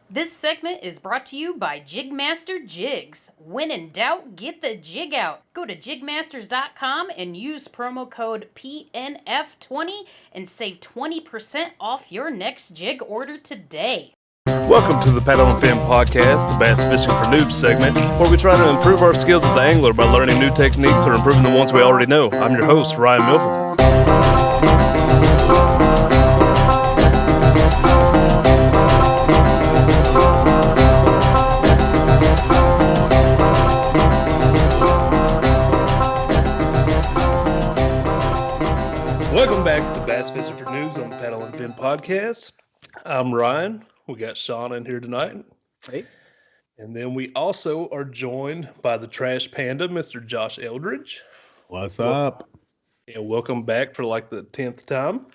This segment is brought to you by JigMasters Jigs. When in doubt, get the jig out. Go to JigMasters.com and use promo code PNF20 and save 20% off your next jig order today. Welcome to the Paddle and Fin podcast, the Bass Fishing for Noobs segment, where we try to improve our skills as an angler by learning new techniques or improving the ones we already know. I'm your host, Ryan Milford. Welcome back to the Bass Fishing for Noobs on the Paddle and Fin podcast. I'm Ryan. We got Sean in here tonight. Hey. And then we also are joined by the Trash Panda, Mr. Josh Eldridge. What's up? And welcome back for like the 10th time.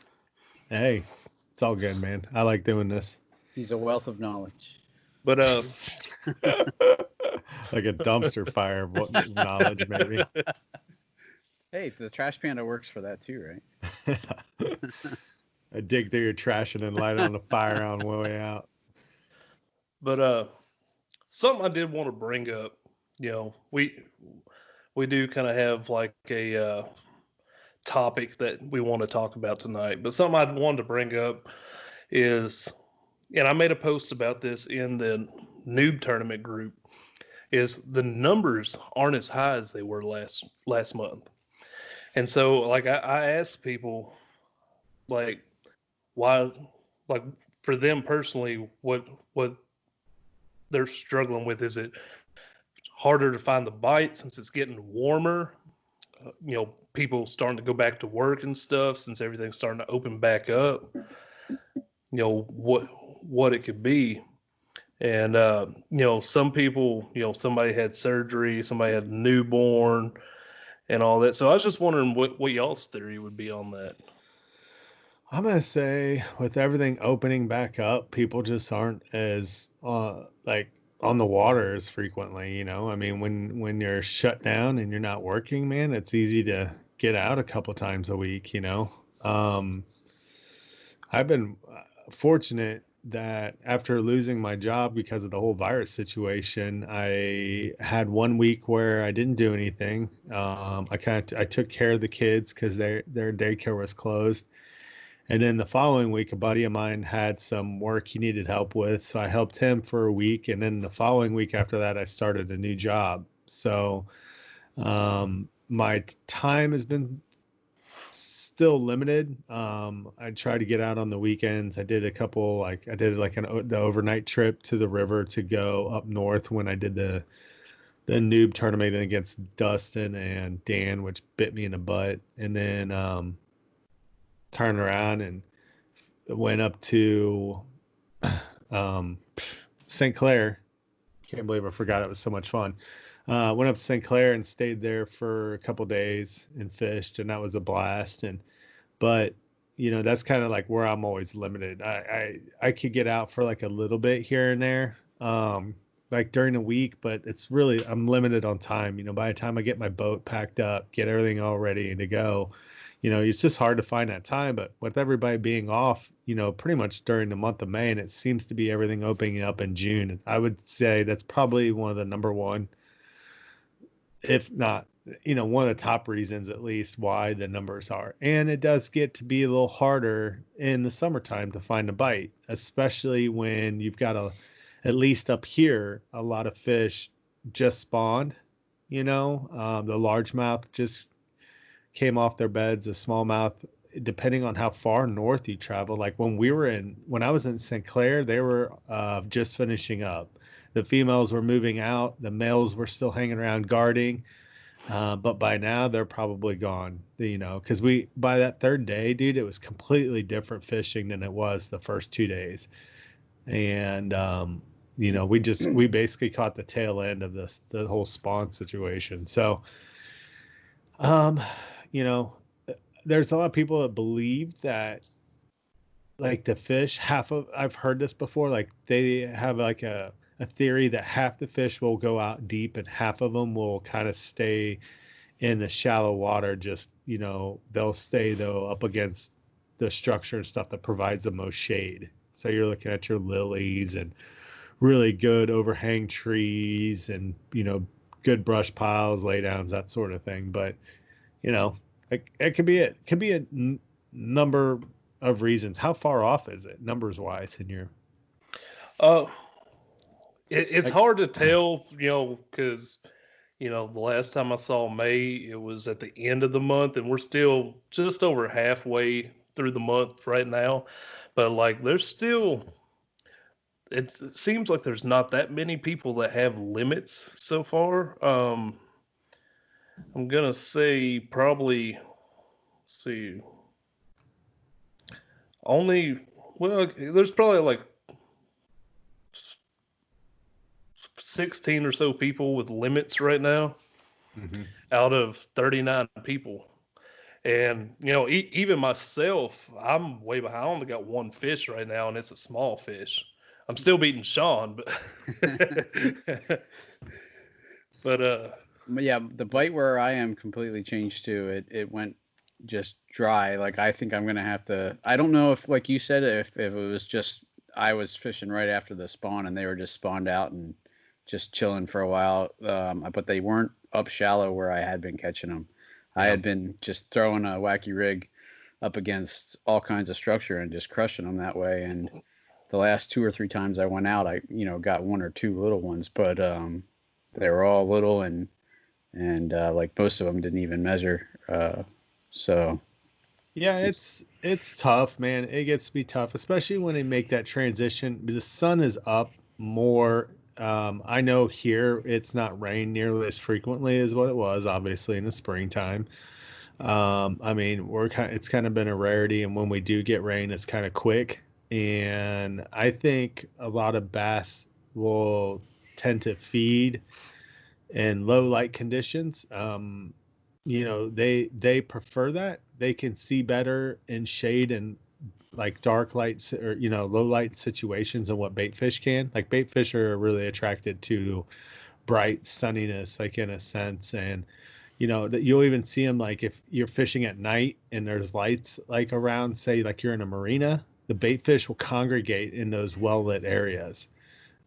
Hey, it's all good, man. I like doing this. He's a wealth of knowledge. But like a dumpster fire of knowledge, maybe. Hey, the Trash Panda works for that too, right? I dig through your trash and then light it on the fire on the way out. But something I did want to bring up, you know, we do kind of have like a topic that we want to talk about tonight. But something I wanted to bring up is, and I made a post about this in the noob tournament group, is the numbers aren't as high as they were last month. And so like I asked people like why, like for them personally, what they're struggling with. Is it harder to find the bite since it's getting warmer? You know, people starting to go back to work and stuff since everything's starting to open back up. You know, what it could be. And, you know, some people, you know, somebody had surgery, somebody had a newborn and all that. So I was just wondering what y'all's theory would be on that. I'm going to say with everything opening back up, people just aren't as like on the water as frequently, you know. I mean, when you're shut down and you're not working, man, it's easy to get out a couple times a week, you know. I've been fortunate that after losing my job because of the whole virus situation, I had 1 week where I didn't do anything. I took care of the kids because their daycare was closed. And then the following week, a buddy of mine had some work he needed help with. So I helped him for a week. And then the following week after that, I started a new job. So my time has been still limited. I try to get out on the weekends. I did the overnight trip to the river to go up north when I did the noob tournament against Dustin and Dan, which bit me in the butt. And then turned around and went up to St. Clair. Can't believe I forgot, it was so much fun. Went up to St. Clair and stayed there for a couple days and fished, and that was a blast. But you know, that's kind of like where I'm always limited. I could get out for like a little bit here and there, like during the week, but it's really, I'm limited on time. You know, by the time I get my boat packed up, get everything all ready to go, you know, it's just hard to find that time. But with everybody being off, you know, pretty much during the month of May, and it seems to be everything opening up in June, I would say that's probably one of the number one, if not, you know, one of the top reasons at least why the numbers are. And it does get to be a little harder in the summertime to find a bite, especially when you've got at least up here, a lot of fish just spawned, you know, the largemouth just came off their beds, a smallmouth, depending on how far north you travel. Like when I was in St. Clair, they were just finishing up. The females were moving out. The males were still hanging around guarding. But by now they're probably gone, you know, because by that third day, dude, it was completely different fishing than it was the first 2 days. And, you know, we basically caught the tail end of the whole spawn situation. So, you know, there's a lot of people that believe that like the fish, I've heard this before, like they have like a theory that half the fish will go out deep and half of them will kind of stay in the shallow water. Just, you know, they'll stay though up against the structure and stuff that provides the most shade. So you're looking at your lilies and really good overhang trees and, good brush piles, laydowns, that sort of thing. But, it could be number of reasons. How far off is it numbers wise in your? Uh, it's Like- hard to tell, because the last time I saw May, it was at the end of the month, and we're still just over halfway through the month right now. But like, there's still, it seems like there's not that many people that have limits so far. I'm gonna say probably, let's see, only, well, there's probably like 16 or so people with limits right now Mhm. out of 39 people. And, even myself, I'm way behind. I only got one fish right now, and it's a small fish. I'm still beating Sean, but but But yeah, the bite where I am completely changed too. It went just dry. Like I think I'm gonna have to. I don't know if, like you said, if it was just I was fishing right after the spawn and they were just spawned out and just chilling for a while. But they weren't up shallow where I had been catching them. I had been just throwing a wacky rig up against all kinds of structure and just crushing them that way. And the last 2 or 3 times I went out, I got 1 or 2 little ones, but they were all little and like most of them didn't even measure. So Yeah, it's tough, man. It gets to be tough, especially when they make that transition. The sun is up more. I know here it's not rain nearly as frequently as what it was, obviously, in the springtime. I mean, it's kind of been a rarity, and when we do get rain, it's kind of quick. And I think a lot of bass will tend to feed in low light conditions. They prefer that. They can see better in shade and like dark lights or low light situations than what bait fish can. Like bait fish are really attracted to bright sunniness, like in a sense. And that you'll even see them, like if you're fishing at night and there's lights like around, say like you're in a marina, the bait fish will congregate in those well lit areas.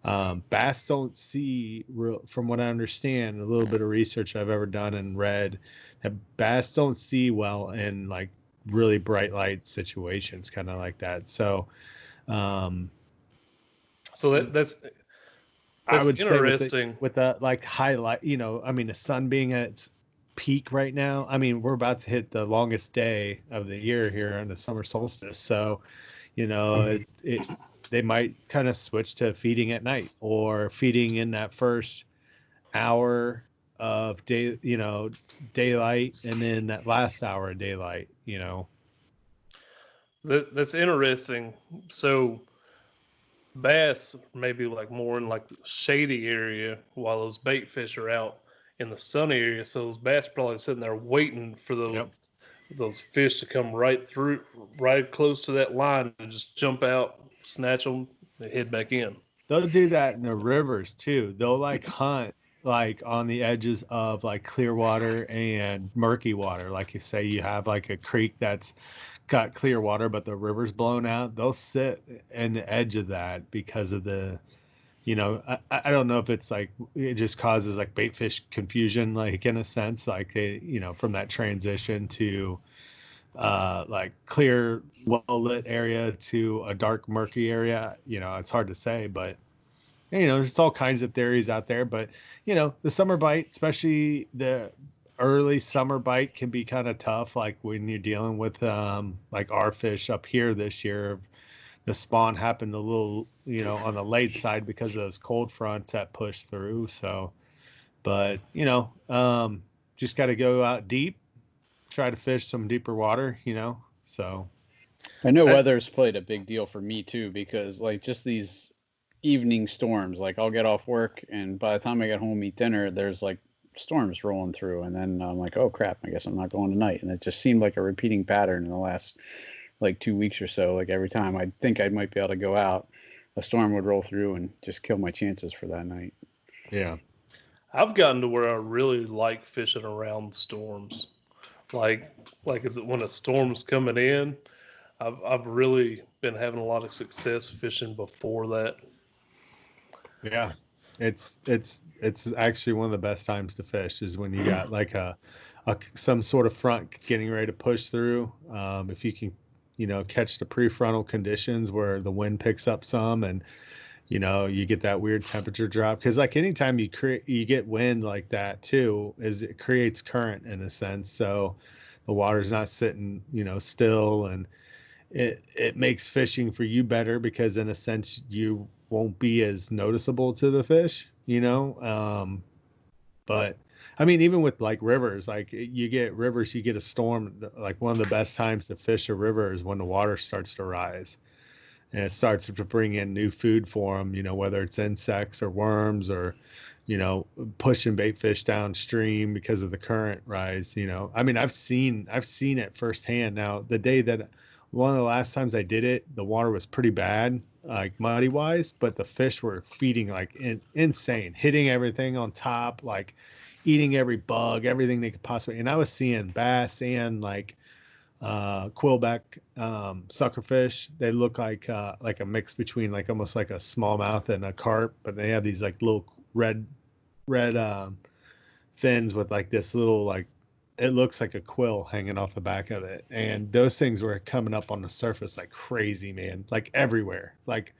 Bass don't see from what I understand, a little bit of research I've ever done and read, that bass don't see well in like really bright light situations, kind of like that. So, so that's I would interesting. say with the like highlight, I mean, the sun being at its peak right now. I mean, we're about to hit the longest day of the year here on the summer solstice. So, they might kind of switch to feeding at night or feeding in that first hour of daylight, and then that last hour of daylight. That's interesting. So bass maybe like more in like the shady area, while those bait fish are out in the sunny area. So those bass probably sitting there waiting for those fish to come right through, right close to that line, and just jump out, snatch them, and head back in. They'll do that in the rivers too. They'll like hunt like on the edges of like clear water and murky water. Like you say, you have like a creek that's got clear water, but the river's blown out. They'll sit in the edge of that because of the, I don't know if it's like it just causes like bait fish confusion, like in a sense, like from that transition to like clear, well lit area to a dark, murky area. It's hard to say, but there's all kinds of theories out there. But the summer bite, especially the early summer bite, can be kind of tough. Like when you're dealing with like our fish up here this year, the spawn happened a little, on the late side because of those cold fronts that pushed through. So, but just got to go out deep, try to fish some deeper water, so. I know weather's played a big deal for me too, because like just these evening storms, like I'll get off work and by the time I get home, eat dinner, there's like storms rolling through. And then I'm like, oh crap, I guess I'm not going tonight. And it just seemed like a repeating pattern in the last like 2 weeks or so. Like every time I think I might be able to go out, a storm would roll through and just kill my chances for that night. Yeah. I've gotten to where I really like fishing around storms. Like is it when a storm's coming in? I've really been having a lot of success fishing before that. Yeah. It's actually one of the best times to fish is when you got like some sort of front getting ready to push through. If you can, catch the prefrontal conditions where the wind picks up some and you get that weird temperature drop, because like anytime you get wind like that too, is it creates current in a sense, so the water's not sitting still, and it makes fishing for you better because in a sense you won't be as noticeable to the fish, but I mean, even with like rivers, like you get rivers, you get a storm, like one of the best times to fish a river is when the water starts to rise and it starts to bring in new food for them, whether it's insects or worms or, pushing bait fish downstream because of the current rise. I mean, I've seen it firsthand. Now, the day that one of the last times I did it, the water was pretty bad, like muddy wise, but the fish were feeding like insane, hitting everything on top, like eating every bug, everything they could possibly. And I was seeing bass and like quillback suckerfish. They look like a mix between like almost like a smallmouth and a carp, but they have these like little red fins with like this little, like, it looks like a quill hanging off the back of it. And those things were coming up on the surface like crazy, man, like everywhere. Like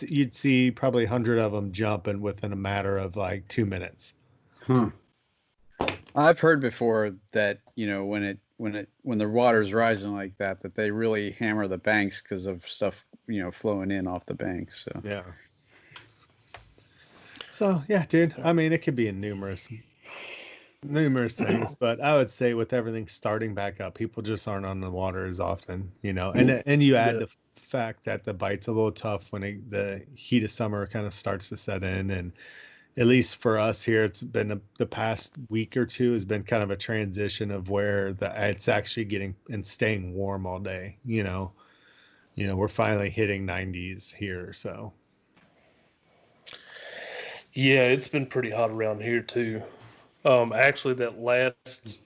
you'd see probably 100 of them jumping within a matter of like 2 minutes. I've heard before that when the water's rising like that they really hammer the banks because of stuff flowing in off the banks. So yeah, dude. I mean, it could be in numerous things, but I would say with everything starting back up, people just aren't on the water as often, and you add the fact that the bite's a little tough when the heat of summer kind of starts to set in, and at least for us here, it's been the past week or two has been kind of a transition of where it's actually getting and staying warm all day. We're finally hitting 90s here, so. Yeah, it's been pretty hot around here too. Actually, that last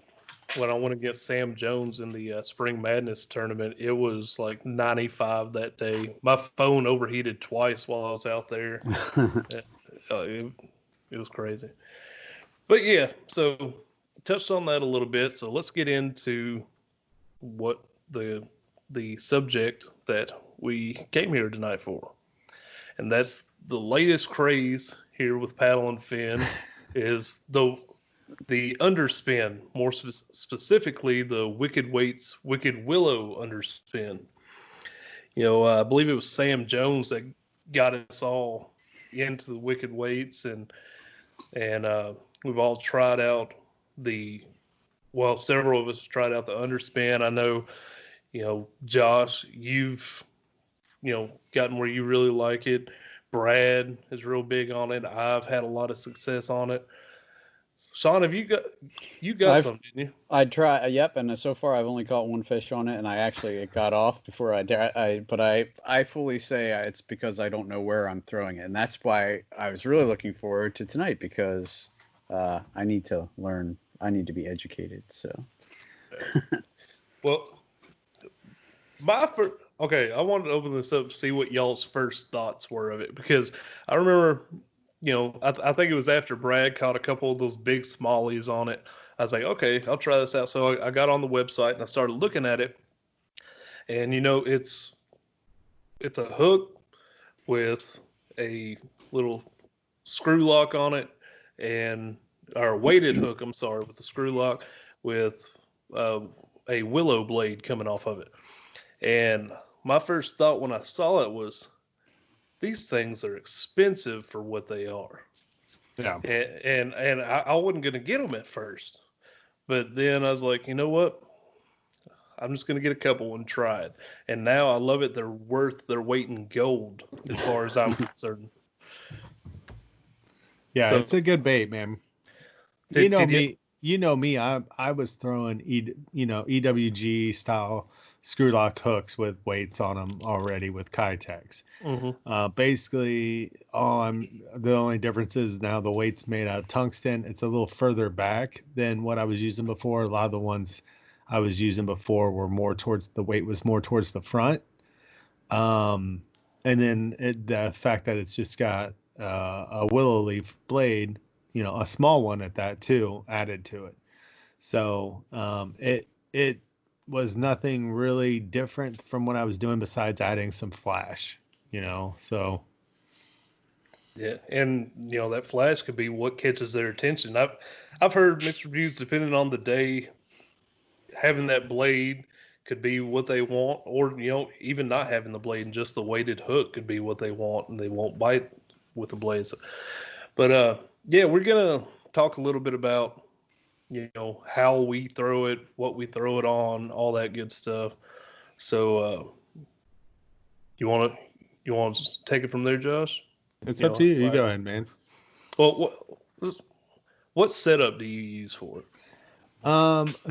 when I went against Sam Jones in the Spring Madness tournament, it was like 95 that day. My phone overheated twice while I was out there. It was crazy. But yeah, so touched on that a little bit. So let's get into what the subject that we came here tonight for. And that's the latest craze here with Paddle and Fin is the underspin, more specifically the Wicked Willow underspin. I believe it was Sam Jones that got us all into the Wicked Weights, and we've all tried out several of us tried out the underspin. I know, Josh, you've, gotten where you really like it. Brad is real big on it. I've had a lot of success on it. Sean, have you got some, didn't you? I tried, yep, and so far I've only caught one fish on it, and it got off before I fully say it's because I don't know where I'm throwing it, and that's why I was really looking forward to tonight, because I need to learn, I need to be educated, so. Well, I wanted to open this up to see what y'all's first thoughts were of it, because I remember, I think it was after Brad caught a couple of those big smallies on it. I was like, okay, I'll try this out. So I got on the website and I started looking at it, and it's a hook with a little screw lock on it, or a weighted hook, I'm sorry, with the screw lock with a willow blade coming off of it. And my first thought when I saw it was, these things are expensive for what they are. Yeah. And I wasn't going to get them at first. But then I was like, you know what? I'm just going to get a couple and try it. And now I love it. They're worth their weight in gold as far as I'm concerned. Yeah, it's a good bait, man. You know me, I was throwing EWG style screw lock hooks with weights on them already with Kitex. Mm-hmm. Basically, the only difference is now the weight's made out of tungsten. It's a little further back than what I was using before. A lot of the ones I was using before were the weight was more towards the front. And then the fact that it's just got a willow leaf blade, a small one at that too, added to it. So it was nothing really different from what I was doing besides adding some flash, so. Yeah, and that flash could be what catches their attention. I've heard mixed reviews depending on the day. Having that blade could be what they want, or even not having the blade and just the weighted hook could be what they want, and they won't bite with the blades. But yeah, we're gonna talk a little bit about how we throw it, what we throw it on, all that good stuff. So you want to take it from there, Josh? It's up to you. You go ahead, man. Well, what setup do you use for it?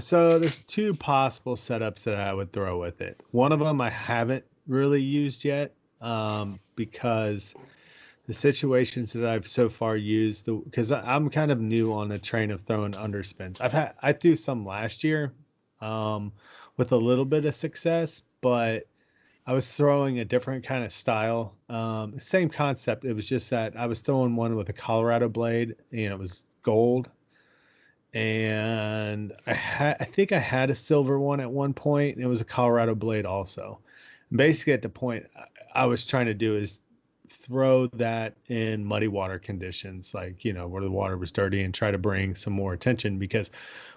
So there's two possible setups that I would throw with it. One of them I haven't really used yet, because the situations that I've so far used, because I'm kind of new on the train of throwing underspins. I threw some last year, with a little bit of success, but I was throwing a different kind of style. Same concept. It was just that I was throwing one with a Colorado blade, and it was gold. And I think I had a silver one at one point, and it was a Colorado blade also. Basically, at the point I was trying to do is throw that in muddy water conditions, like where the water was dirty, and try to bring some more attention, because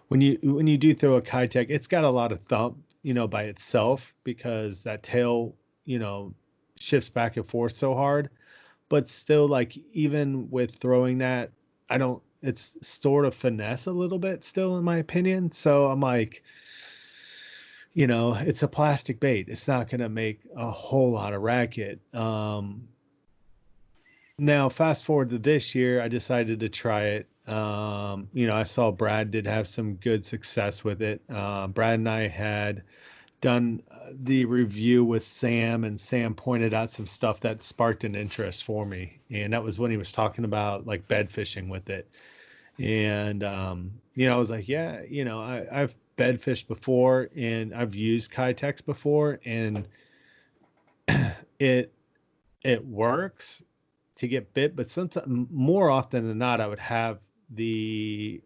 when you do throw a Kitech, it's got a lot of thump, by itself, because that tail, shifts back and forth so hard. But still, like, even with throwing that, it's sort of finesse a little bit still, in my opinion. So I'm like, it's a plastic bait. It's not going to make a whole lot of racket. Now, fast forward to this year, I decided to try it. I saw Brad did have some good success with it. Brad and I had done the review with Sam, and Sam pointed out some stuff that sparked an interest for me. And that was when he was talking about like bed fishing with it. And, I was like, yeah, I've bed fished before, and I've used Kitechs before, and it works to get bit, but sometimes, more often than not, I would have the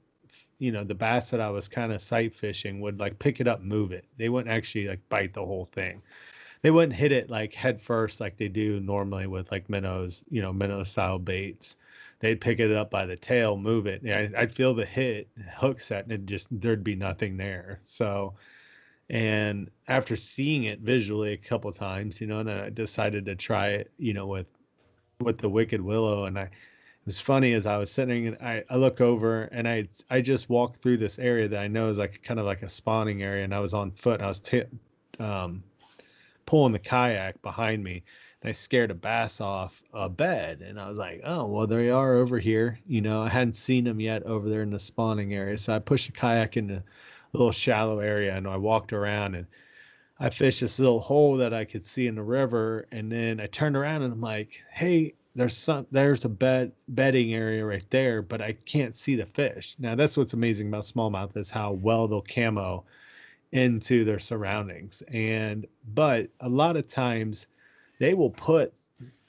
bass that I was kind of sight fishing would like pick it up, move it. They wouldn't actually like bite the whole thing. They wouldn't hit it like head first like they do normally with like minnows, minnow style baits. They'd pick it up by the tail, move it. I'd feel the hook set, and there'd be nothing there. So, and after seeing it visually a couple of times, and I decided to try it, with the Wicked Willow. And it was funny, as I was sitting and I look over, and I just walked through this area that I know is like kind of like a spawning area, and I was on foot, and I was pulling the kayak behind me, and I scared a bass off a bed, and I was like, oh, well, there they are over here. I hadn't seen them yet over there in the spawning area. So I pushed the kayak into a little shallow area, and I walked around, and I fished this little hole that I could see in the river. And then I turned around, and I'm like, hey, there's a bedding area right there, but I can't see the fish. Now, that's what's amazing about smallmouth, is how well they'll camo into their surroundings. But a lot of times they will put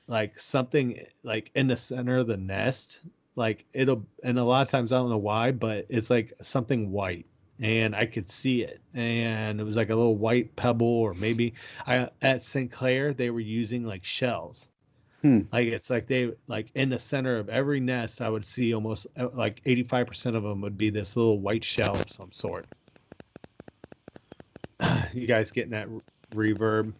like something like in the center of the nest, like and a lot of times, I don't know why, but it's like something white, and I could see it, and it was like a little white pebble, or maybe at St. Clair they were using like shells. Like, it's like they, like, in the center of every nest, I would see almost like 85% of them would be this little white shell of some sort. You guys getting that reverb?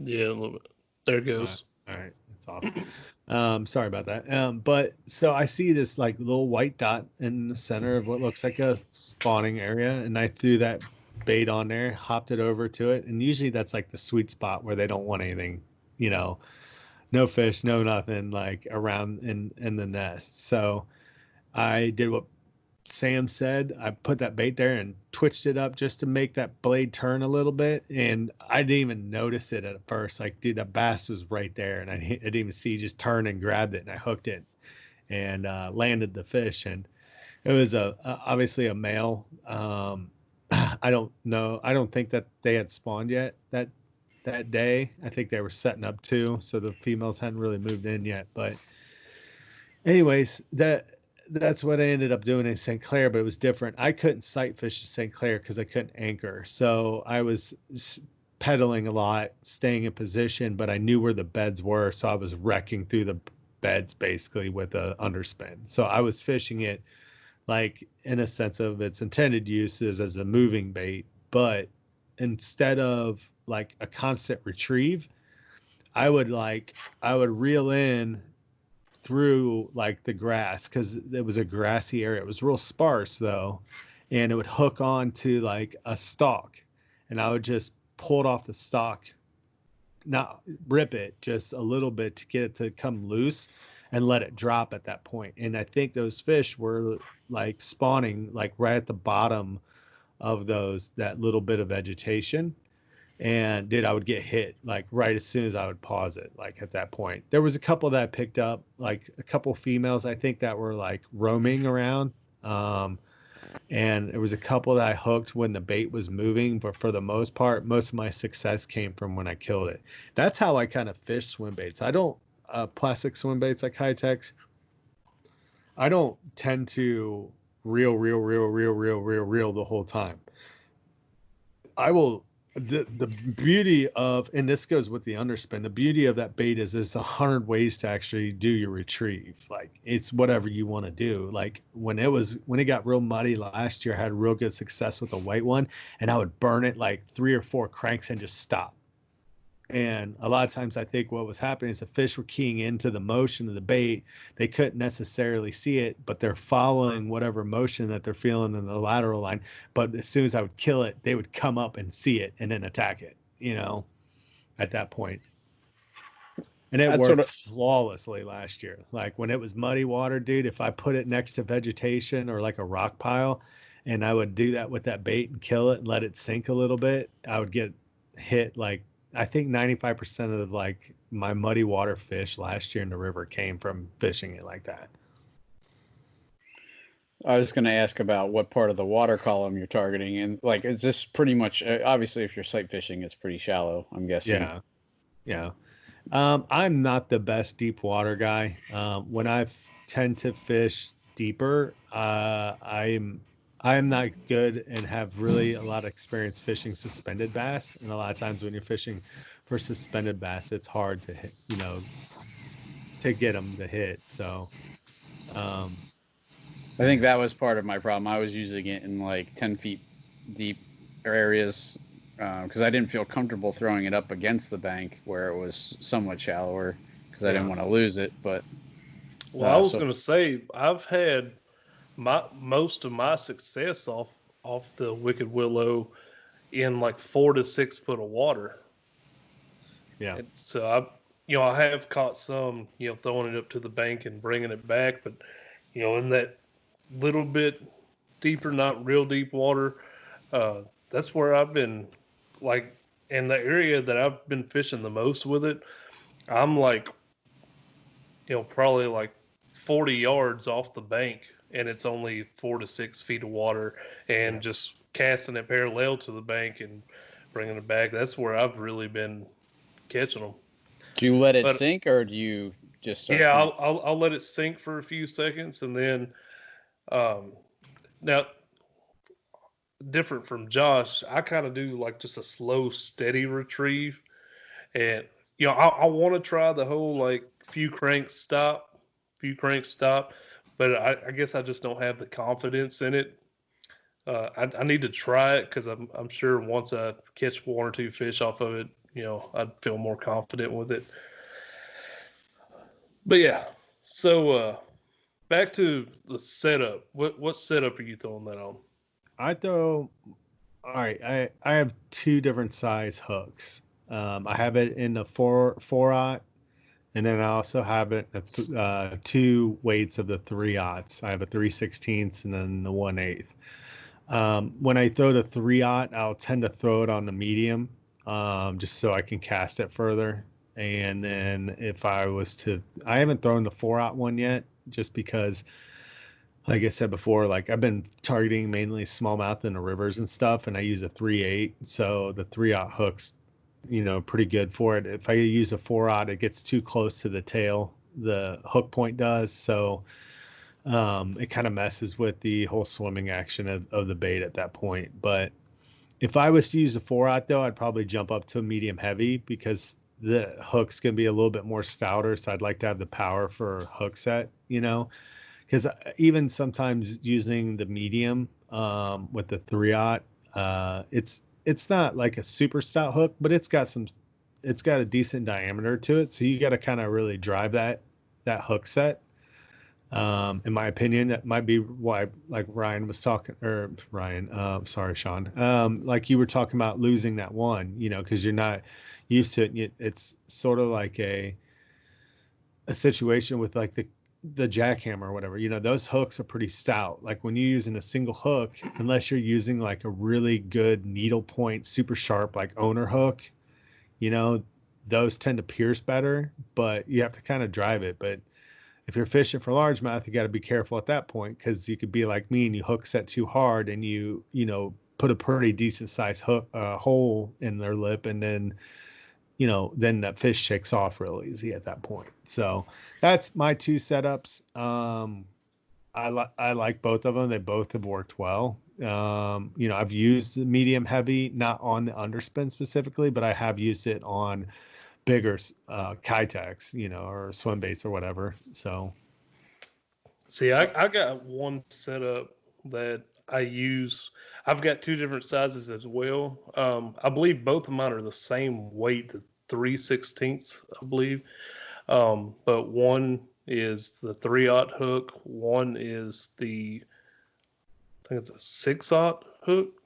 Yeah, a little bit. There it goes. All right. That's awesome. Sorry about that. But so I see this like little white dot in the center of what looks like a spawning area, and I threw that bait on there, hopped it over to it, and usually that's like the sweet spot where they don't want anything, no fish, no nothing, like around in the nest. So I did what Sam said. I put that bait there and twitched it up just to make that blade turn a little bit, and I didn't even notice it at first. Like, dude, that bass was right there, and I didn't even see. Just turned and grabbed it, and I hooked it and landed the fish. And it was obviously a male. I don't know. I don't think that they had spawned yet that day. I think they were setting up too, so the females hadn't really moved in yet. But anyways, that's what I ended up doing in St. Clair, but it was different. I couldn't sight fish in St. Clair because I couldn't anchor. So I was pedaling a lot, staying in position, but I knew where the beds were. So I was wrecking through the beds basically with a underspin. So I was fishing it like in a sense of its intended uses as a moving bait, but instead of like a constant retrieve, I would reel in through like the grass because it was a grassy area. It was real sparse though, and it would hook on to like a stalk, and I would just pull it off the stalk, not rip it, just a little bit to get it to come loose and let it drop at that point. And I think those fish were like spawning like right at the bottom of that little bit of vegetation. And I would get hit like right as soon as I would pause it. Like at that point, there was a couple that I picked up, like a couple females, I think, that were like roaming around. And there was a couple that I hooked when the bait was moving, but for the most part, most of my success came from when I killed it. That's how I kind of fish swim baits. I don't plastic swim baits like High-Techs. I don't tend to reel the whole time. I will. The beauty of, and this goes with the underspin, the beauty of that bait is there's 100 ways to actually do your retrieve. Like it's whatever you want to do. Like when it got real muddy last year, I had real good success with the white one, and I would burn it like 3 or 4 cranks and just stop. And a lot of times I think what was happening is the fish were keying into the motion of the bait. They couldn't necessarily see it, but they're following whatever motion that they're feeling in the lateral line. But as soon as I would kill it, they would come up and see it and then attack it, at that point. And it worked flawlessly last year. Like when it was muddy water, dude, if I put it next to vegetation or like a rock pile and I would do that with that bait and kill it and let it sink a little bit, I would get hit like, I think 95% of like my muddy water fish last year in the river came from fishing it like that. I was going to ask about what part of the water column you're targeting, and like, is this pretty much obviously if you're sight fishing, it's pretty shallow, I'm guessing. Yeah. I'm not the best deep water guy. When I tend to fish deeper, I'm not good and have really a lot of experience fishing suspended bass. And a lot of times when you're fishing for suspended bass, it's hard to hit, to get them to hit. So, I think that was part of my problem. I was using it in like 10 feet deep areas because I didn't feel comfortable throwing it up against the bank where it was somewhat shallower because I didn't want to lose it. But I was going to say I've had most of my success off the Wicked Willow in like 4 to 6 foot of water. Yeah. And so I have caught some, throwing it up to the bank and bringing it back, but in that little bit deeper, not real deep water, that's where I've been like in the area that I've been fishing the most with it. I'm like, probably like 40 yards off the bank. And it's only 4 to 6 feet of water, and just casting it parallel to the bank and bringing it back. That's where I've really been catching them. Do you let it sink, or do you just start? Yeah, I'll let it sink for a few seconds, and then now different from Josh, I kind of do like just a slow, steady retrieve, and I want to try the whole like few cranks stop. But I guess I just don't have the confidence in it. I need to try it because I'm sure once I catch 1 or 2 fish off of it, I'd feel more confident with it. But yeah, so back to the setup. What setup are you throwing that on? All right. I have 2 different size hooks. I have it in the 4/0. And then I also have it 2 weights of the 3/0. I have a 3/16 and then the 1/8. When I throw the 3/0, I'll tend to throw it on the medium, just so I can cast it further. And then if I haven't thrown the 4/0 one yet, just because, like I said before, like I've been targeting mainly smallmouth in the rivers and stuff, and I use a 3/8. So the 3/0 hooks, pretty good for it. If I use a 4/0, it gets too close to the tail, the hook point does. So it kind of messes with the whole swimming action of the bait at that point. But if I was to use a 4/0 though, I'd probably jump up to a medium heavy because the hook's going to be a little bit more stouter. So I'd like to have the power for hook set, because even sometimes using the medium with the 3/0, it's not like a super stout hook, but it's got a decent diameter to it. So you got to kind of really drive that hook set. In my opinion, that might be why, like Ryan was talking, or Ryan, sorry, Sean, like you were talking about losing that one, because you're not used to it. It's sort of like a situation with like the jackhammer or whatever, those hooks are pretty stout. Like when you're using a single hook, unless you're using like a really good needle point, super sharp, like owner hook, those tend to pierce better, but you have to kind of drive it. But if you're fishing for largemouth, you got to be careful at that point, because you could be like me and you hook set too hard and you put a pretty decent sized hook hole in their lip, and then then that fish shakes off real easy at that point. So that's my two setups. I like both of them. They both have worked well. I've used the medium heavy, not on the underspin specifically, but I have used it on bigger Kitex, or swim baits or whatever. So see, I got one setup that I use. I've got two different sizes as well. I believe both of mine are the same weight, the 3/16, I believe. But one is the 3/0 hook. One is I think it's a 6/0 hook.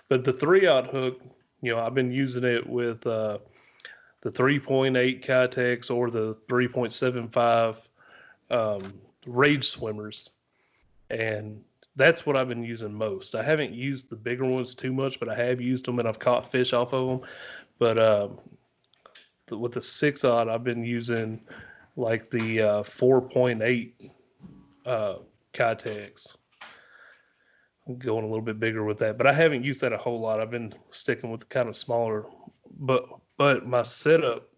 But the 3/0 hook, I've been using it with the 3.8 Kitex or the 3.75 Rage Swimmers. And that's what I've been using most. I haven't used the bigger ones too much, but I have used them and I've caught fish off of them. But with the 6/0, I've been using like the 4.8 Kitex. I'm going a little bit bigger with that, but I haven't used that a whole lot. I've been sticking with the kind of smaller. But my setup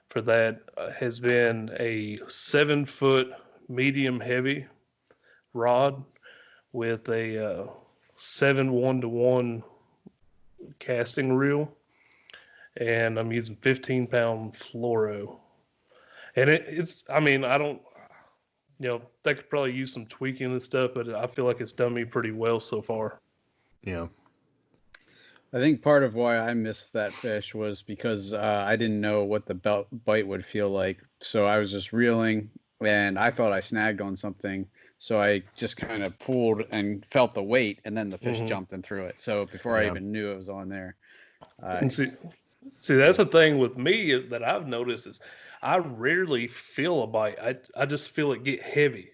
for that has been a 7-foot medium heavy rod with a 7 1-to-1 casting reel, and I'm using 15-pound fluoro. And I don't, they could probably use some tweaking and stuff, but I feel like it's done me pretty well so far. Yeah. I think part of why I missed that fish was because I didn't know what the bite would feel like. So I was just reeling, and I thought I snagged on something. So I just kind of pulled and felt the weight, and then the fish jumped and threw it. So before I even knew it was on there. And see, that's the thing with me that I've noticed is I rarely feel a bite. I just feel it get heavy.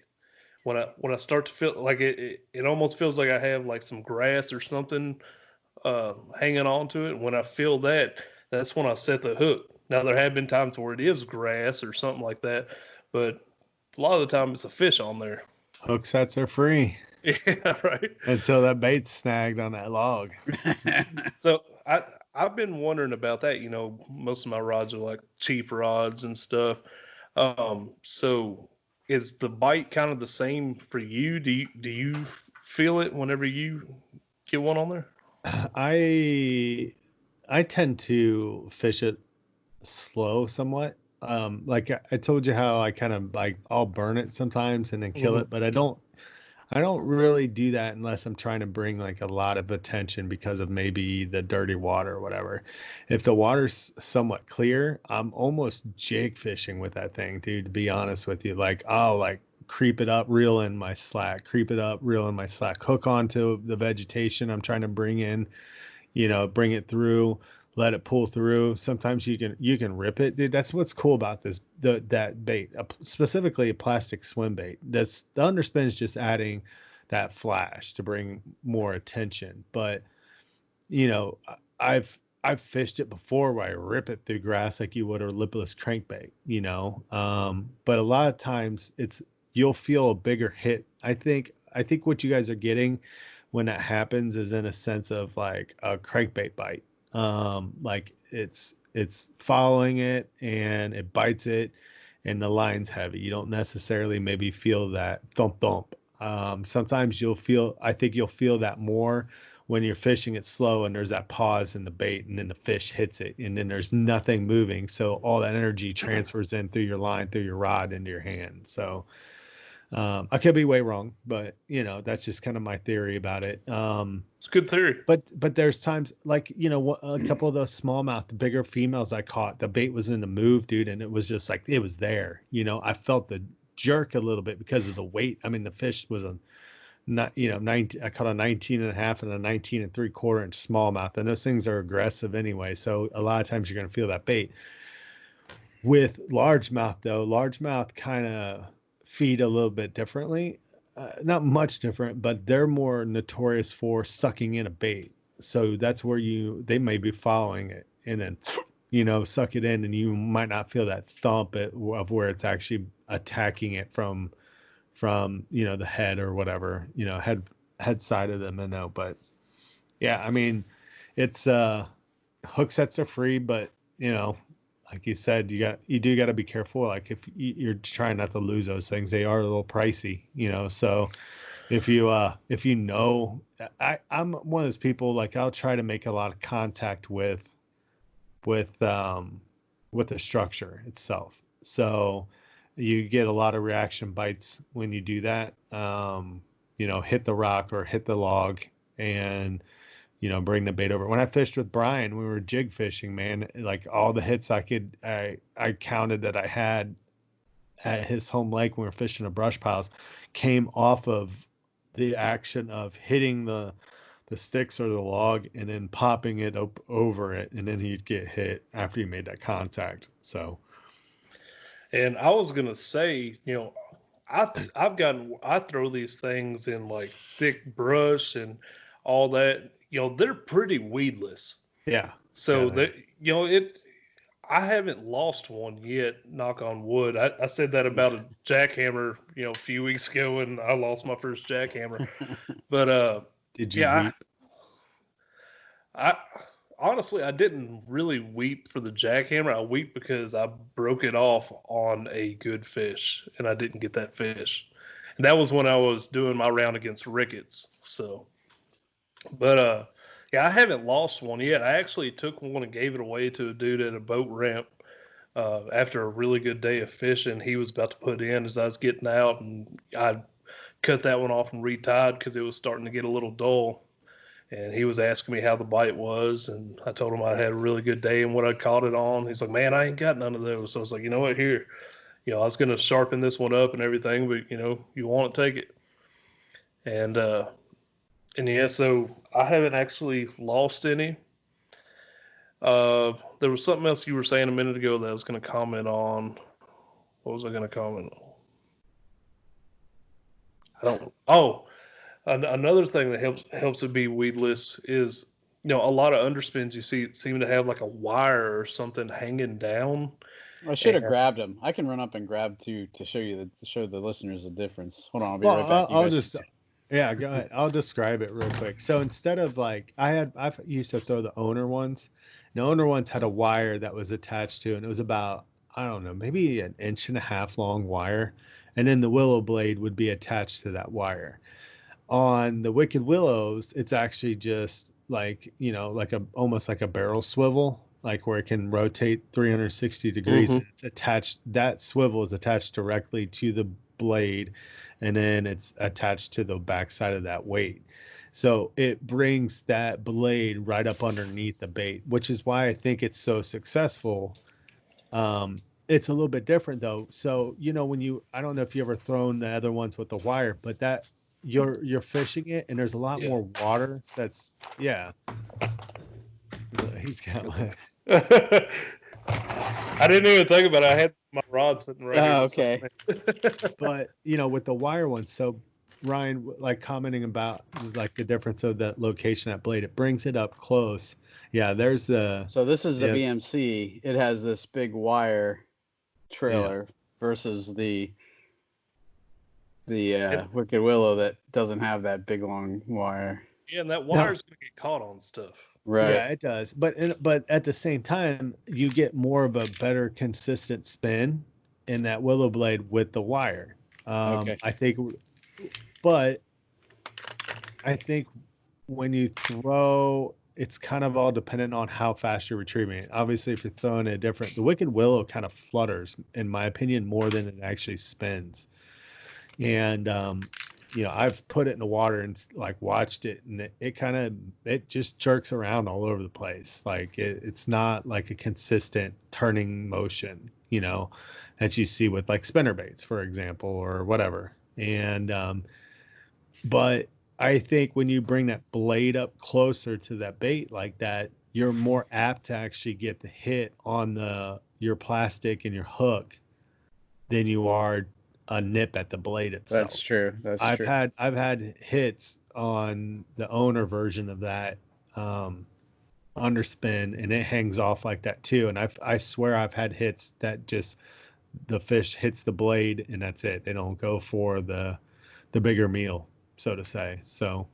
When I start to feel like it almost feels like I have like some grass or something hanging on to it. When I feel that, that's when I set the hook. Now there have been times where it is grass or something like that, but a lot of the time it's a fish on there. Hook sets are free. Yeah, right. Until that bait's snagged on that log. So I've been wondering about that. Most of my rods are like cheap rods and stuff. So is the bite kind of the same for you? Do you feel it whenever you get one on there? I tend to fish it slow somewhat. Like I told you how I kind of like I'll burn it sometimes and then kill it, but I don't really do that unless I'm trying to bring like a lot of attention because of maybe the dirty water or whatever. If the water's somewhat clear, I'm almost jig fishing with that thing, dude, to be honest with you. Like I'll like creep it up, reel in my slack, creep it up, reel in my slack, hook onto the vegetation I'm trying to bring in, bring it through, let it pull through. Sometimes you can rip it, dude. That's what's cool about that bait, specifically a plastic swim bait. The underspin is just adding that flash to bring more attention. But I've fished it before where I rip it through grass like you would a lipless crankbait, but a lot of times you'll feel a bigger hit. I think what you guys are getting when that happens is in a sense of like a crankbait bite. Like it's following it and it bites it and the line's heavy. You don't necessarily maybe feel that thump thump. Sometimes I think you'll feel that more when you're fishing it slow and there's that pause in the bait and then the fish hits it and then there's nothing moving. So all that energy transfers in through your line, through your rod into your hand. So I could be way wrong, but that's just kind of my theory about it. It's a good theory. But there's times like, a couple of those smallmouth, the bigger females I caught, the bait was in the move, dude. And it was just like, it was there, I felt the jerk a little bit because of the weight. I mean, the fish was I caught a 19 and a half and a 19 and 3/4 inch smallmouth, and those things are aggressive anyway. So a lot of times you're going to feel that bait. With largemouth though, largemouth kind of feed a little bit differently. Not much different, but they're more notorious for sucking in a bait. So that's where they may be following it and then, suck it in, and you might not feel that thump of where it's actually attacking it from the head or whatever, head side of the minnow. But yeah, I mean, it's hook sets are free, but like you said, you do got to be careful. Like if you're trying not to lose those things, they are a little pricey, So if I'm one of those people, like I'll try to make a lot of contact with the structure itself. So you get a lot of reaction bites when you do that. Hit the rock or hit the log and bring the bait over. When I fished with Brian, we were jig fishing, man, like all the hits I counted that I had at his home lake when we were fishing the brush piles came off of the action of hitting the sticks or the log and then popping it up over it, and then he'd get hit after he made that contact. So, and I was gonna say, I throw these things in like thick brush and all that. They're pretty weedless. Yeah. So I haven't lost one yet, knock on wood. I said that about a jackhammer, a few weeks ago when I lost my first jackhammer. But did you weep? I honestly, I didn't really weep for the jackhammer. I weep because I broke it off on a good fish and I didn't get that fish. And that was when I was doing my round against Ricketts. So, but yeah, I haven't lost one yet. I actually took one and gave it away to a dude at a boat ramp after a really good day of fishing. He was about to put in as I was getting out, and I cut that one off and retied because it was starting to get a little dull. And he was asking me how the bite was, and I told him I had a really good day and what I caught it on. He's like, "Man, I ain't got none of those." So I was like, "You know what? Here, I was going to sharpen this one up and everything, but you want to take it." And yeah, so I haven't actually lost any. There was something else you were saying a minute ago that I was going to comment on. What was I going to comment on? Another thing that helps it be weedless is, a lot of underspins you see seem to have like a wire or something hanging down. I should have grabbed them. I can run up and grab two to show the listeners the difference. Hold on, I'll be right back. Yeah, go ahead. I'll describe it real quick. So instead of like I've used to throw the owner ones. The owner ones had a wire that was attached to, and it was about, I don't know, maybe 1.5 inches long wire, and then the willow blade would be attached to that wire. On the Wicked Willows, it's actually just like, almost like a barrel swivel, like where it can rotate 360 degrees. Mm-hmm. It's attached, that swivel is attached directly to the blade, and then it's attached to the backside of that weight. So it brings that blade right up underneath the bait, which is why I think it's so successful. It's a little bit different though. So, I don't know if you ever thrown the other ones with the wire, but that you're fishing it and there's a lot more water. That's he's got one. I didn't even think about it. I had my rod sitting right here. Oh, okay. But with the wire one, so Ryan, like commenting about like the difference of that location, that blade, it brings it up close. Yeah, there's the. So this is the BMC. It has this big wire trailer versus the Wicked Willow that doesn't have that big long wire. Yeah, and that wire's gonna get caught on stuff. Right. Yeah, it does. But at the same time, you get more of a better consistent spin in that willow blade with the wire. Okay. But I think when you throw, it's kind of all dependent on how fast you're retrieving it. Obviously, if you're throwing it different, the Wicked Willow kind of flutters, in my opinion, more than it actually spins. And I've put it in the water and like watched it, and it just jerks around all over the place. Like it's not like a consistent turning motion, that you see with like spinner baits, for example, or whatever. And but I think when you bring that blade up closer to that bait like that, you're more apt to actually get the hit on your plastic and your hook than you are a nip at the blade itself. That's true. I've had hits on the owner version of that underspin, and it hangs off like that too. And I swear I've had hits that just the fish hits the blade and that's it. They don't go for the bigger meal, so to say. So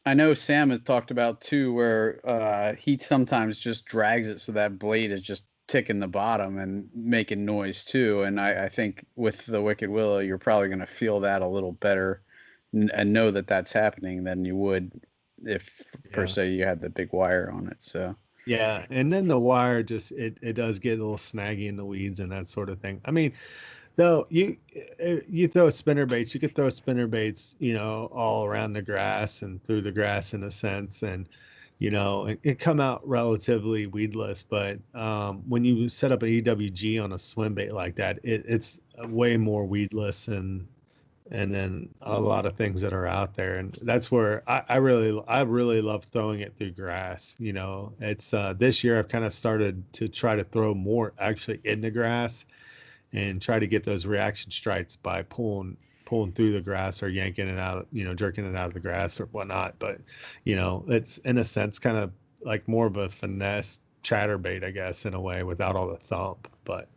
I know Sam has talked about too, where he sometimes just drags it so that blade is just ticking the bottom and making noise too. And I think with the Wicked Willow, you're probably going to feel that a little better and know that that's happening than you would if per se you had the big wire on it. So yeah, and then the wire just it does get a little snaggy in the weeds and that sort of thing. I mean, though you throw spinner baits, you could throw spinner baits, all around the grass and through the grass in a sense, and it come out relatively weedless. But when you set up an EWG on a swim bait like that, it's way more weedless and then a lot of things that are out there. And that's where I really love throwing it through grass. It's this year I've kind of started to try to throw more actually in the grass and try to get those reaction strikes by pulling through the grass or yanking it out, jerking it out of the grass or whatnot. But, it's in a sense kind of like more of a finesse chatterbait, I guess, in a way, without all the thump. But,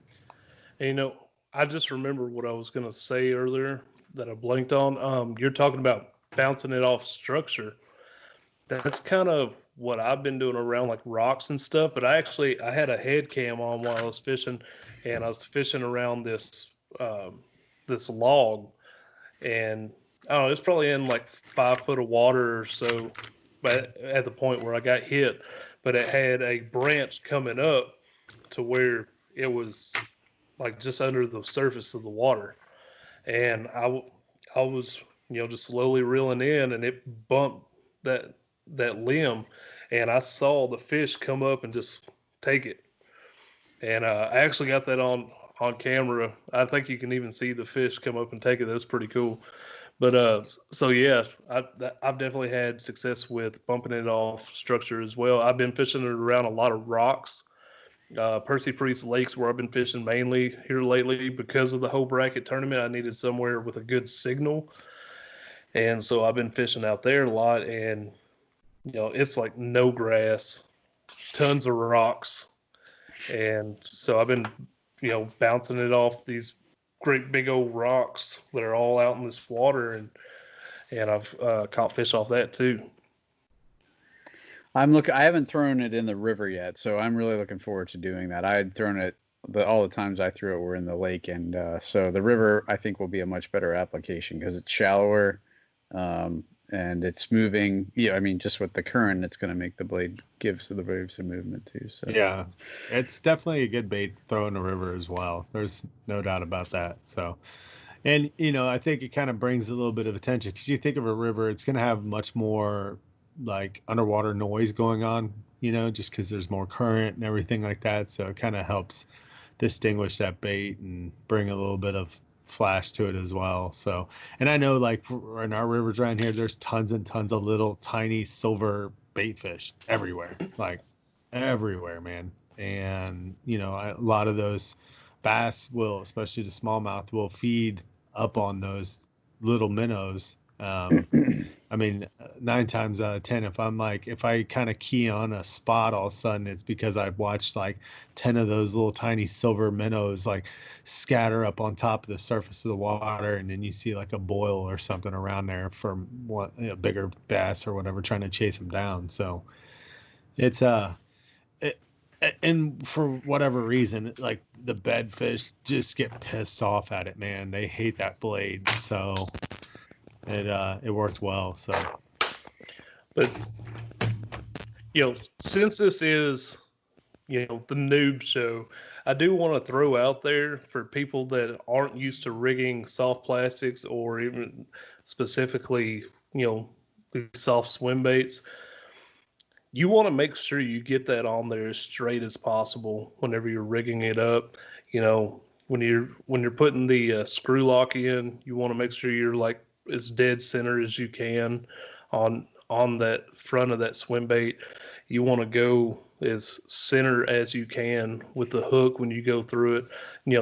And, I just remember what I was going to say earlier that I blanked on. You're talking about bouncing it off structure. That's kind of what I've been doing around like rocks and stuff. But I had a head cam on while I was fishing, and I was fishing around this log. And I don't know, it's probably in like 5 foot of water or so, but at the point where I got hit, but it had a branch coming up to where it was like just under the surface of the water. And I was, just slowly reeling in, and it bumped that limb, and I saw the fish come up and just take it. And I actually got that on camera. I think you can even see the fish come up and take it. That's pretty cool. But so yeah, I've definitely had success with bumping it off structure as well. I've been fishing it around a lot of rocks. Percy Priest Lakes, where I've been fishing mainly here lately because of the whole bracket tournament. I needed somewhere with a good signal, and so I've been fishing out there a lot. And it's like no grass, tons of rocks, and so I've been bouncing it off these great big old rocks that are all out in this water, and I've caught fish off that too. I haven't thrown it in the river yet, so I'm really looking forward to doing that. I had thrown it all the times I threw it were in the lake, and so the river I think will be a much better application because it's shallower, and it's moving. Yeah, I mean, just with the current, it's going to make the blade gives the blade some movement too. So yeah, it's definitely a good bait to throw in the river as well. There's no doubt about that. So, and I think it kind of brings a little bit of attention because you think of a river, it's going to have much more like underwater noise going on, just because there's more current and everything like that. So it kind of helps distinguish that bait and bring a little bit of flash to it as well. So, and I know like in our rivers around here, there's tons and tons of little tiny silver bait fish everywhere, like everywhere, man. And a lot of those bass will, especially the smallmouth, will feed up on those little minnows. I mean, 9 times out of 10, if I kind of key on a spot, all of a sudden it's because I've watched like 10 of those little tiny silver minnows like scatter up on top of the surface of the water, and then you see like a boil or something around there from a bigger bass or whatever trying to chase them down. So it's And for whatever reason, like the bedfish just get pissed off at it, man. They hate that blade, so it worked well. So, But since this is the noob show, I do want to throw out there for people that aren't used to rigging soft plastics or even specifically the soft swim baits. You want to make sure you get that on there as straight as possible whenever you're rigging it up. When you're putting the screw lock in, you want to make sure you're like as dead center as you can on that front of that swim bait. You want to go as center as you can with the hook when you go through it.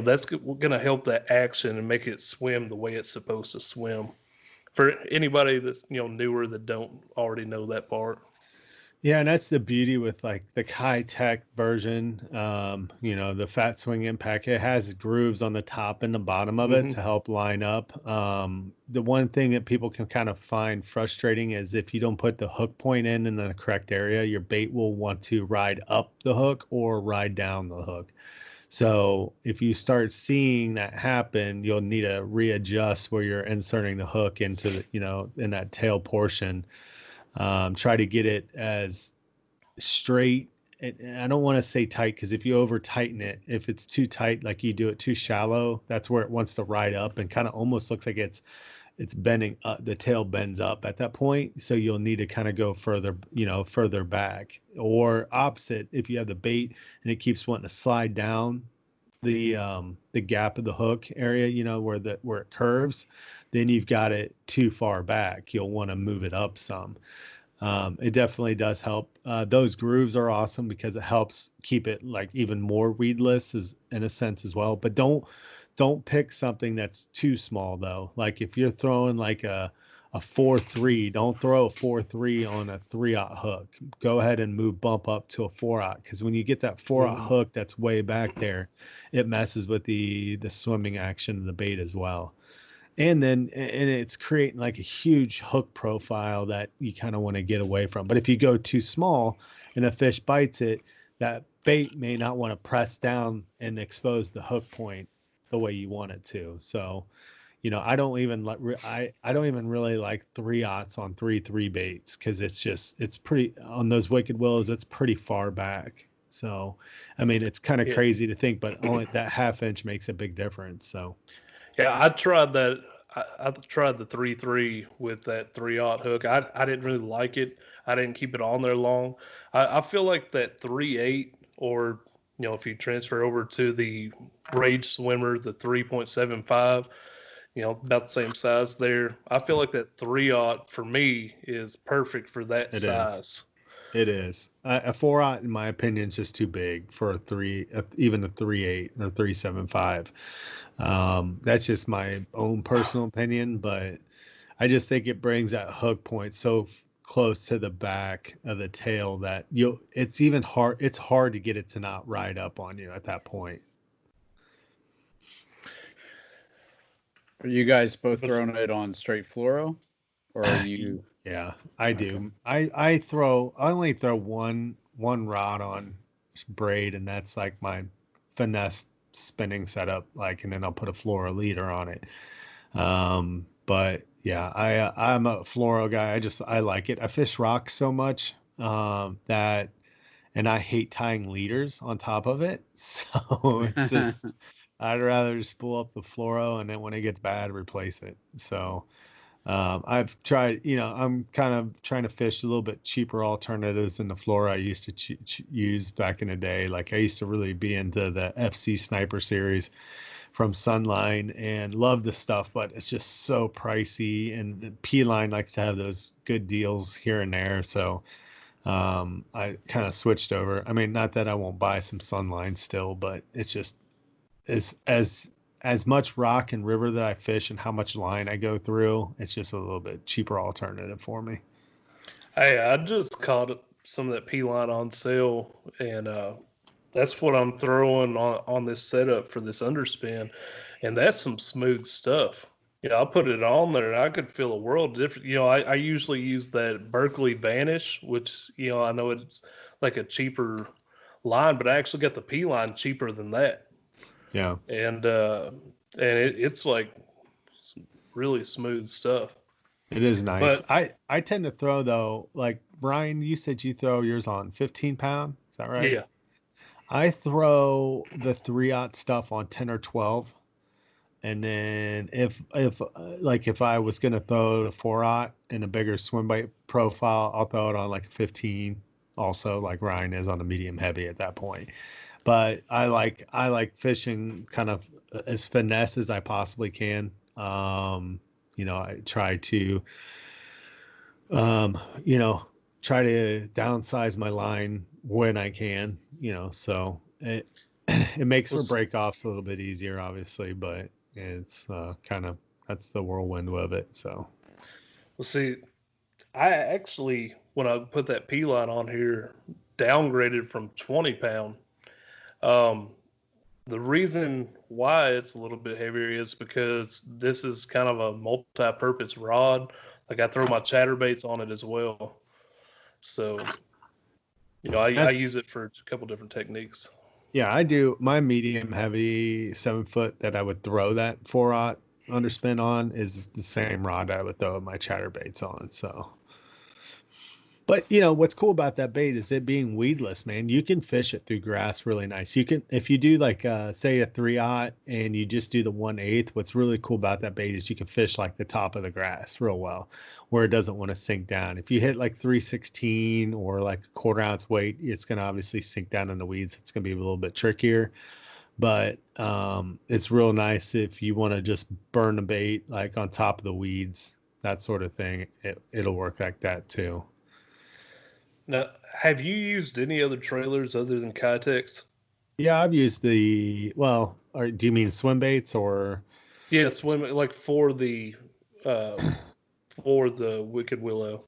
That's going to help that action and make it swim the way it's supposed to swim. For anybody that's newer that don't already know that part. yeah, and that's the beauty with like the high tech version. The Fat Swing Impact, it has grooves on the top and the bottom of it to help line up. The one thing that people can kind of find frustrating is if you don't put the hook point in the correct area, your bait will want to ride up the hook or ride down the hook. So if you start seeing that happen, you'll need to readjust where you're inserting the hook into the, in that tail portion. Try to get it as straight. I don't want to say tight, because if you over tighten it, if it's too tight, like you do it too shallow, that's where it wants to ride up and kind of almost looks like it's bending up. The tail bends up at that point. So you'll need to kind of go further back, or opposite. If you have the bait and it keeps wanting to slide down the gap of the hook area, where it curves, then you've got it too far back. You'll want to move it up some. It definitely does help. Those grooves are awesome because it helps keep it like even more weedless in a sense as well. But don't pick something that's too small though. Like if you're throwing like a 4-3, don't throw a 4-3 on a 3/0 hook. Go ahead and bump up to a 4/0, because when you get that 4/0 hook that's way back there, it messes with the swimming action of the bait as well. And it's creating like a huge hook profile that you kind of want to get away from. But if you go too small and a fish bites it, that bait may not want to press down and expose the hook point the way you want it to. So, I don't even really like 3/0s on 3-3 baits, because it's pretty on those Wicked Willows. It's pretty far back. So, I mean, it's kind of crazy to think, but only that half inch makes a big difference. So. Yeah, I tried that. I tried the 3-3 with that 3/0 hook. I didn't really like it. I didn't keep it on there long. I feel like that 3/8, or if you transfer over to the Rage Swimmer, the 3.75, about the same size there. I feel like that 3/0 for me is perfect for that size. It is. A 4/0, in my opinion, is just too big for even a 3/8 or 3.75. That's just my own personal opinion, but I just think it brings that hook point so close to the back of the tail that it's hard to get it to not ride up on you at that point. Are you guys both throwing it on straight fluoro, or are you? Yeah, I do. I only throw one rod on braid, and that's like my finesse spinning setup, and then I'll put a fluoro leader on it. But yeah, I'm a fluoro guy. I like it. I fish rocks so much that, and I hate tying leaders on top of it. So it's just I'd rather just spool up the fluoro, and then when it gets bad, replace it. So I've tried, I'm kind of trying to fish a little bit cheaper alternatives than the fluoro I used to use back in the day. Like I used to really be into the FC Sniper series from Sunline and love the stuff, but it's just so pricey, and P-Line likes to have those good deals here and there. So I kind of switched over. I mean, not that I won't buy some Sunline still, but it's just as much rock and river that I fish and how much line I go through, it's just a little bit cheaper alternative for me. Hey, I just caught some of that P-Line on sale, and that's what I'm throwing on this setup for this underspin, and that's some smooth stuff. I put it on there, and I could feel a world different. I usually use that Berkeley Vanish, which, I know it's like a cheaper line, but I actually got the P line cheaper than that. Yeah. And it's like some really smooth stuff. It is nice. But I tend to throw though, like Brian, you said you throw yours on 15 pound. Is that right? yeah, I throw the 3/0 stuff on 10 or 12. And then if I was gonna throw the 4/0 in a bigger swim bait profile, I'll throw it on like a 15. Also, like Ryan is on a medium heavy at that point. But I like fishing kind of as finesse as I possibly can. I try to try to downsize my line when I can. So it makes for break-offs a little bit easier, obviously, but it's kind of, that's the whirlwind of it. So, well, see, I actually, when I put that P line on here, downgraded from 20 pound. The reason why it's a little bit heavier is because this is kind of a multi-purpose rod. Like I throw my chatterbaits on it as well. So, I use it for a couple different techniques. Yeah, I do. My medium heavy 7-foot that I would throw that 4/0 underspin on is the same rod I would throw my chatterbaits on. So, but what's cool about that bait is it being weedless, man. You can fish it through grass really nice. You can, if you do like say a 3/0 and you just do the 1/8. What's really cool about that bait is you can fish like the top of the grass real well, where it doesn't want to sink down. If you hit like 3/16 or like a 1/4 ounce weight, it's going to obviously sink down in the weeds. It's going to be a little bit trickier, but it's real nice if you want to just burn the bait like on top of the weeds, that sort of thing. It'll work like that too. Now, have you used any other trailers other than Kitex? Yeah, I've used or do you mean swim baits or? Yeah, swim, like for the Wicked Willow.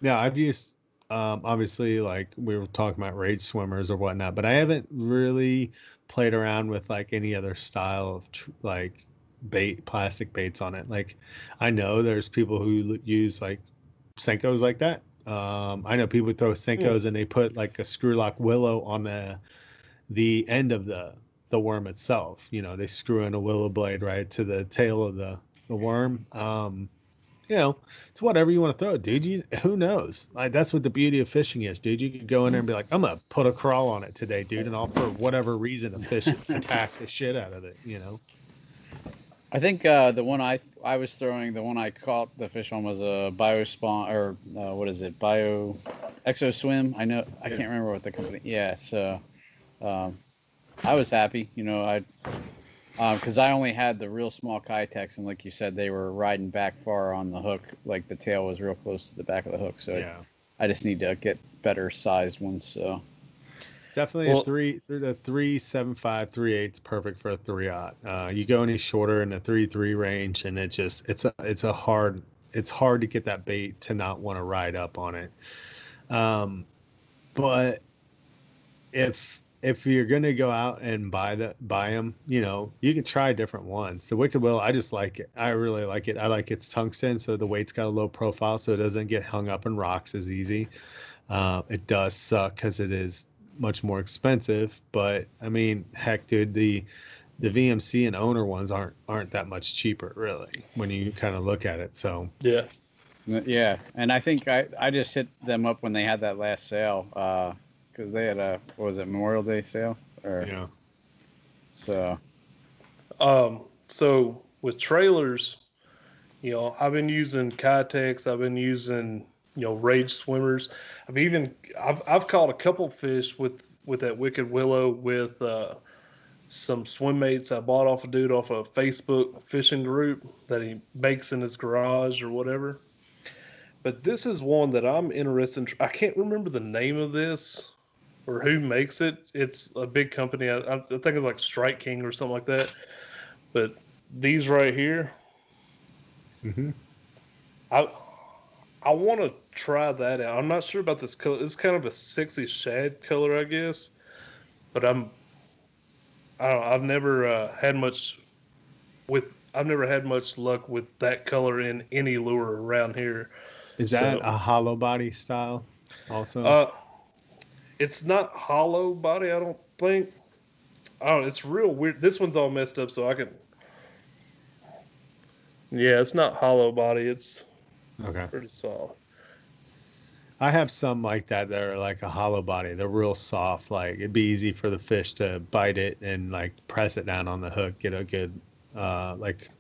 Yeah, I've used, obviously, like we were talking about rage swimmers or whatnot, but I haven't really played around with like any other style of like plastic baits on it. Like I know there's people who use like Senkos like that. I know people throw Senkos and they put like a screw lock willow on the end of the worm itself. They screw in a willow blade right to the tail of the worm. It's whatever you want to throw, dude. Who knows? Like that's what the beauty of fishing is, dude. You could go in there and be like, I'm gonna put a crawl on it today, dude, and I'll for whatever reason a fish attack the shit out of it. I think the one I was throwing, the one I caught the fish on was a Biospawn, or what is it? Bio Exo Swim. I can't remember what the company. Yeah, so I was happy, because I only had the real small Kitex, and like you said, they were riding back far on the hook, like the tail was real close to the back of the hook. So yeah. I just need to get better sized ones. So definitely the 3.75 3/8 is perfect for a 3/0. You go any shorter in the 3.3 range, and it's hard to get that bait to not want to ride up on it. But if you're gonna go out and buy them, you can try different ones. The Wicked Willow, I just like it. I really like it. I like its tungsten, so the weight's got a low profile, so it doesn't get hung up in rocks as easy. It does suck because it is much more expensive, but I mean, heck, dude, the VMC and owner ones aren't that much cheaper, really, when you kind of look at it. So yeah, and I think I just hit them up when they had that last sale, because they had what was it, Memorial Day sale? So with trailers, I've been using Kitex, I've been using rage swimmers. I've caught a couple fish with that Wicked Willow with some swim mates I bought off a dude off a Facebook fishing group that he makes in his garage or whatever. But this is one that I'm interested in. I can't remember the name of this or who makes it. It's a big company. I think it's like Strike King or something like that. But these right here, I want to try that out. I'm not sure about this color. It's kind of a sexy shad color, I guess. But I've never had much luck with that color in any lure around here. Is that a hollow body style also? It's not hollow body, I don't think. I don't know, it's real weird. This one's all messed up, so I can. Yeah, it's not hollow body. It's Okay. pretty solid. I have some like that are like a hollow body. They're real soft. Like it'd be easy for the fish to bite it and like press it down on the hook, get a good like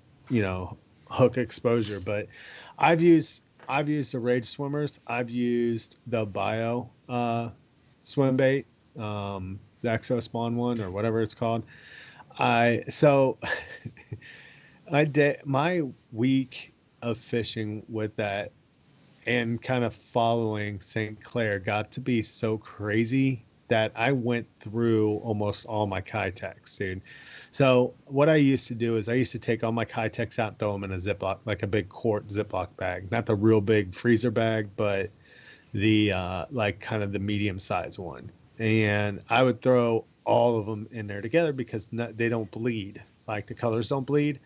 hook exposure. But I've used the Rage swimmers. I've used the Bio swim bait, the Exo Spawn one or whatever it's called. I did my week of fishing with that and kind of following St. Clair got to be so crazy that I went through almost all my Kitex, dude. So what I used to do is I used to take all my Kitex out and throw them in a Ziploc, like a big quart Ziploc bag, not the real big freezer bag, but the like kind of the medium size one. And I would throw all of them in there together because they don't bleed, like the colors don't bleed.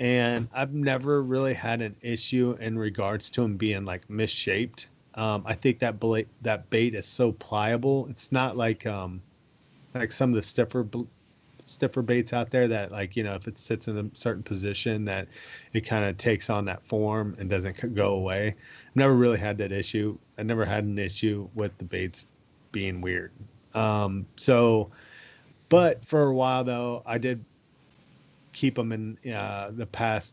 And I've never really had an issue in regards to them being like misshaped. I think that bait is so pliable. It's not like some of the stiffer baits out there that if it sits in a certain position that it kind of takes on that form and doesn't go away. I've never really had that issue. I never had an issue with the baits being weird. But for a while though, I did keep them in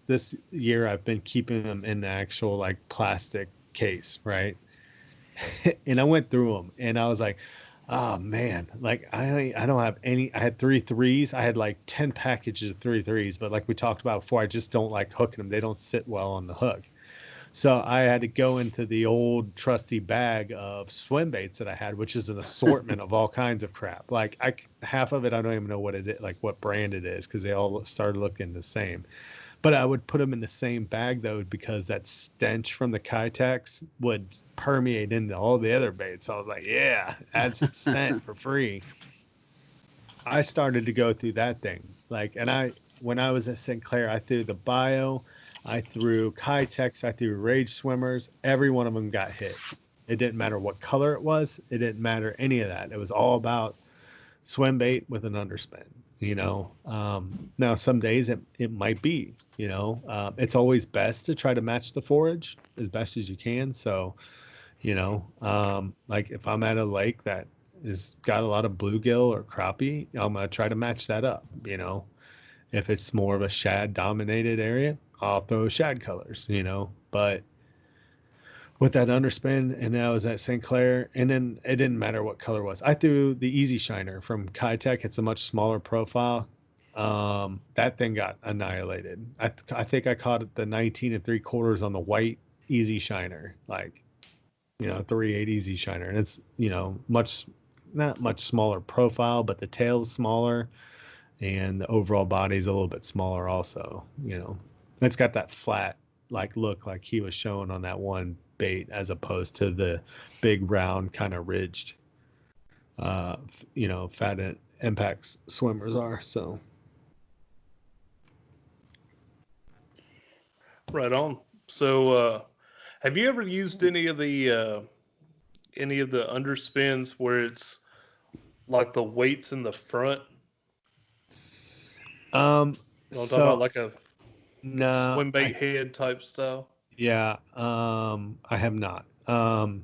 this year. I've been keeping them in the actual like plastic case, right? And I went through them and I was like, oh man, like I don't have any. I had 3 threes. I had like 10 packages of 3 threes, but like we talked about before, I just don't like hooking them. They don't sit well on the hook. So I had to go into the old trusty bag of swim baits that I had, which is an assortment of all kinds of crap. Like half of it, I don't even know what it is, like what brand it is, because they all started looking the same. But I would put them in the same bag though, because that stench from the Kitex would permeate into all the other baits. So I was like, yeah, add some scent for free. I started to go through that thing. When I was at St. Clair, I threw the Bio, I threw Kitex, I threw Rage swimmers. Every one of them got hit. It didn't matter what color it was. It didn't matter any of that. It was all about swim bait with an underspin. Now some days it might be. It's always best to try to match the forage as best as you can. So, like if I'm at a lake that has got a lot of bluegill or crappie, I'm gonna try to match that up. If it's more of a shad dominated area, I'll throw shad colors, but with that underspin, and I was at St. Clair, and then it didn't matter what color it was. I threw the Easy Shiner from Kitech. It's a much smaller profile. That thing got annihilated. I think I caught it the 19 3/4 on the white Easy Shiner, 3/8 Easy Shiner, and it's not much smaller profile, but the tail's smaller, and the overall body's a little bit smaller also. It's got that flat look like he was showing on that one bait, as opposed to the big round kind of ridged fat impact swimmers are. So right on. So have you ever used any of the underspins where it's like the weights in the front? Talk about like a no swim bait head type style? Yeah, I have not. I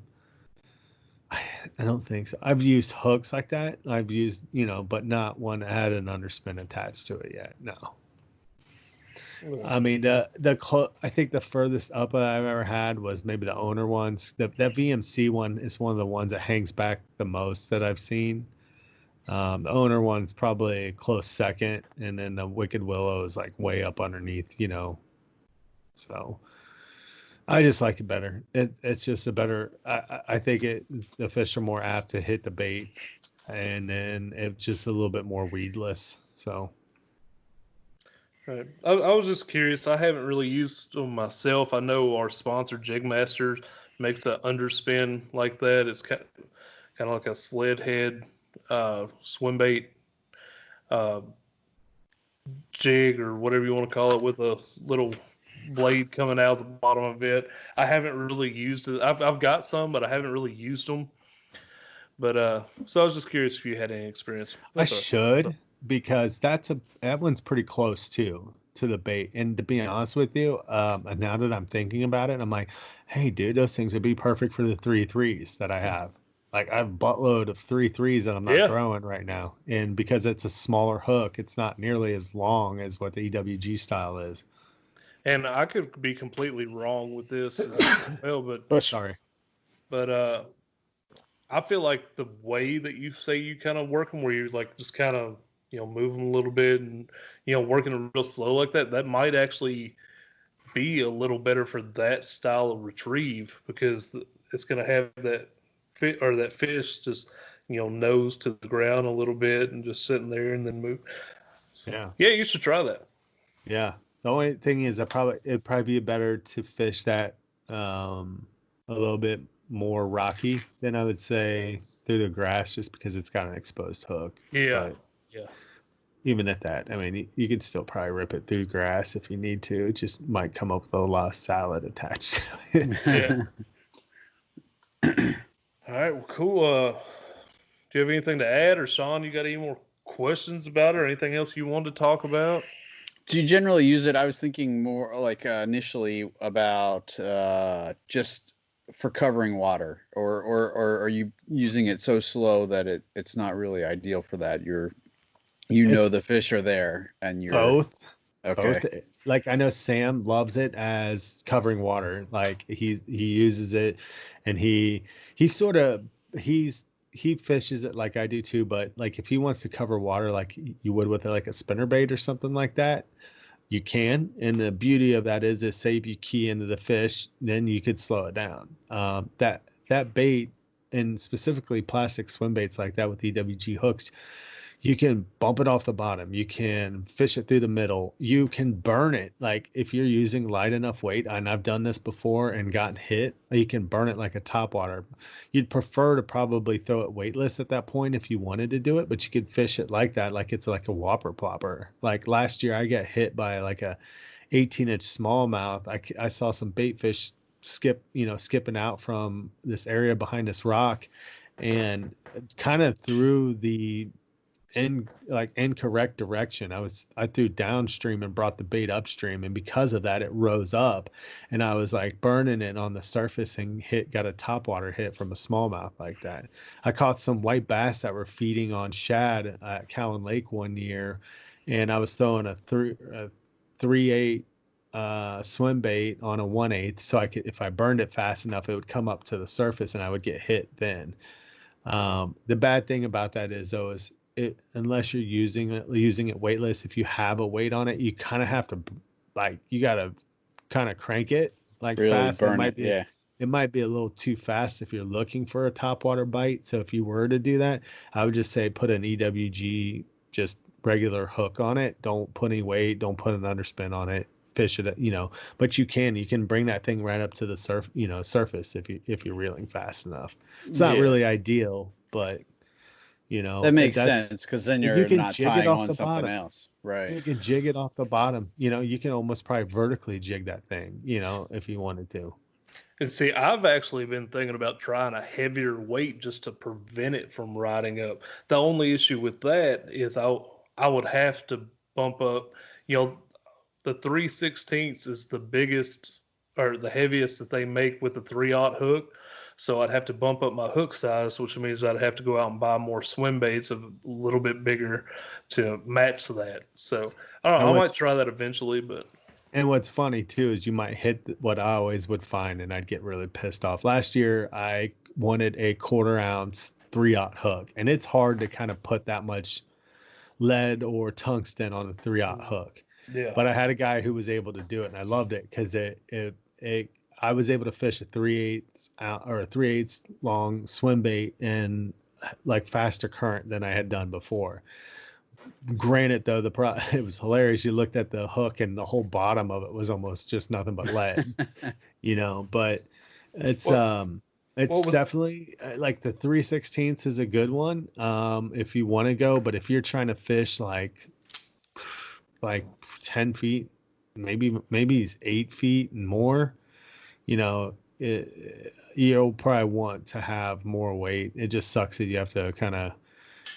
don't think so. I've used hooks like that. I've used, but not one that had an underspin attached to it yet. No. I mean, I think the furthest up I've ever had was maybe the owner ones. That VMC one is one of the ones that hangs back the most that I've seen. The owner one's probably a close second, and then the Wicked Willow is like way up underneath, So I just like it better. It's just a better. I think the fish are more apt to hit the bait, and then it's just a little bit more weedless. So. Right. I was just curious. I haven't really used them myself. I know our sponsor JigMasters makes an underspin like that. It's kind of like a sled head swim bait jig or whatever you want to call it, with a little blade coming out the bottom of it. I haven't really used it. I've got some, but I haven't really used them. But so I was just curious if you had any experience. I That's all right. should, because that one's pretty close too to the bait. And to be honest with you, and now that I'm thinking about it, I'm like, hey, dude, those things would be perfect for the 3.3s that I have. Like, I have a buttload of 3.3s that I'm not throwing right now. And because it's a smaller hook, it's not nearly as long as what the EWG style is. And I could be completely wrong with this as well, but sorry. But I feel like the way that you say you kind of work them, where you like just kind of move them a little bit and working them real slow like that, that might actually be a little better for that style of retrieve, because it's going to have that that fish just nose to the ground a little bit and just sitting there and then move. So, yeah, you should try that. Yeah. The only thing is, it'd probably be better to fish that a little bit more rocky than I would say through the grass, just because it's got an exposed hook. Yeah. But yeah. Even at that, I mean, you could still probably rip it through grass if you need to. It just might come up with a lot of salad attached to it. Yeah. All right. Well, cool. Do you have anything to add, or Sean, you got any more questions about it, or anything else you wanted to talk about? Do you generally use it? I was thinking more like initially about just for covering water, or are you using it so slow that it's not really ideal for that? The fish are there and you're both. Okay. Both. Like, I know Sam loves it as covering water. Like, he uses it, and he fishes it like I do too. But like, if he wants to cover water like you would with like a spinner bait or something like that, you can. And the beauty of that is say if you key into the fish, then you could slow it down. That bait, and specifically plastic swim baits like that with EWG hooks, you can bump it off the bottom. You can fish it through the middle. You can burn it. Like, if you're using light enough weight, and I've done this before and gotten hit, you can burn it like a topwater. You'd prefer to probably throw it weightless at that point if you wanted to do it, but you could fish it like that, like it's like a whopper plopper. Like last year, I got hit by like a 18-inch smallmouth. I saw some bait fish skipping out from this area behind this rock, and kind of through the incorrect direction. I threw downstream and brought the bait upstream, and because of that, it rose up, and I was like burning it on the surface and got a topwater hit from a smallmouth like that. I caught some white bass that were feeding on shad at Cowan Lake one year, and I was throwing a 3/8 swim bait on a 1/8, so I could, if I burned it fast enough, it would come up to the surface and I would get hit then. The bad thing about that is, though, is unless you're using it weightless, if you have a weight on it, you kind of have to, like, you got to kind of crank it like really fast. It might be a little too fast if you're looking for a topwater bite. So if you were to do that, I would just say put an EWG, just regular hook on it. Don't put any weight. Don't put an underspin on it. Fish it, but you can bring that thing right up to the surface if you're reeling fast enough. It's not really ideal, but that makes sense, because then you're not tying on something bottom. Else, right? You can jig it off the bottom. You can almost probably vertically jig that thing, if you wanted to. And see, I've actually been thinking about trying a heavier weight just to prevent it from riding up. The only issue with that is I would have to bump up. The 3/16 is the biggest or the heaviest that they make with the 3/0 hook. So I'd have to bump up my hook size, which means I'd have to go out and buy more swim baits a little bit bigger to match that. So I might try that eventually. And what's funny too is you might hit what I always would find, and I'd get really pissed off. Last year, I wanted a 1/4 ounce 3/0 hook, and it's hard to kind of put that much lead or tungsten on a 3/0 hook. Yeah. But I had a guy who was able to do it, and I loved it because I was able to fish a 3/8 long swim bait in like faster current than I had done before. Granted, though, it was hilarious. You looked at the hook, and the whole bottom of it was almost just nothing but lead, But it's definitely like the 3/16 is a good one if you want to go. But if you're trying to fish like 10 feet, maybe 8 feet and more, you'll probably want to have more weight. It just sucks that you have to kind of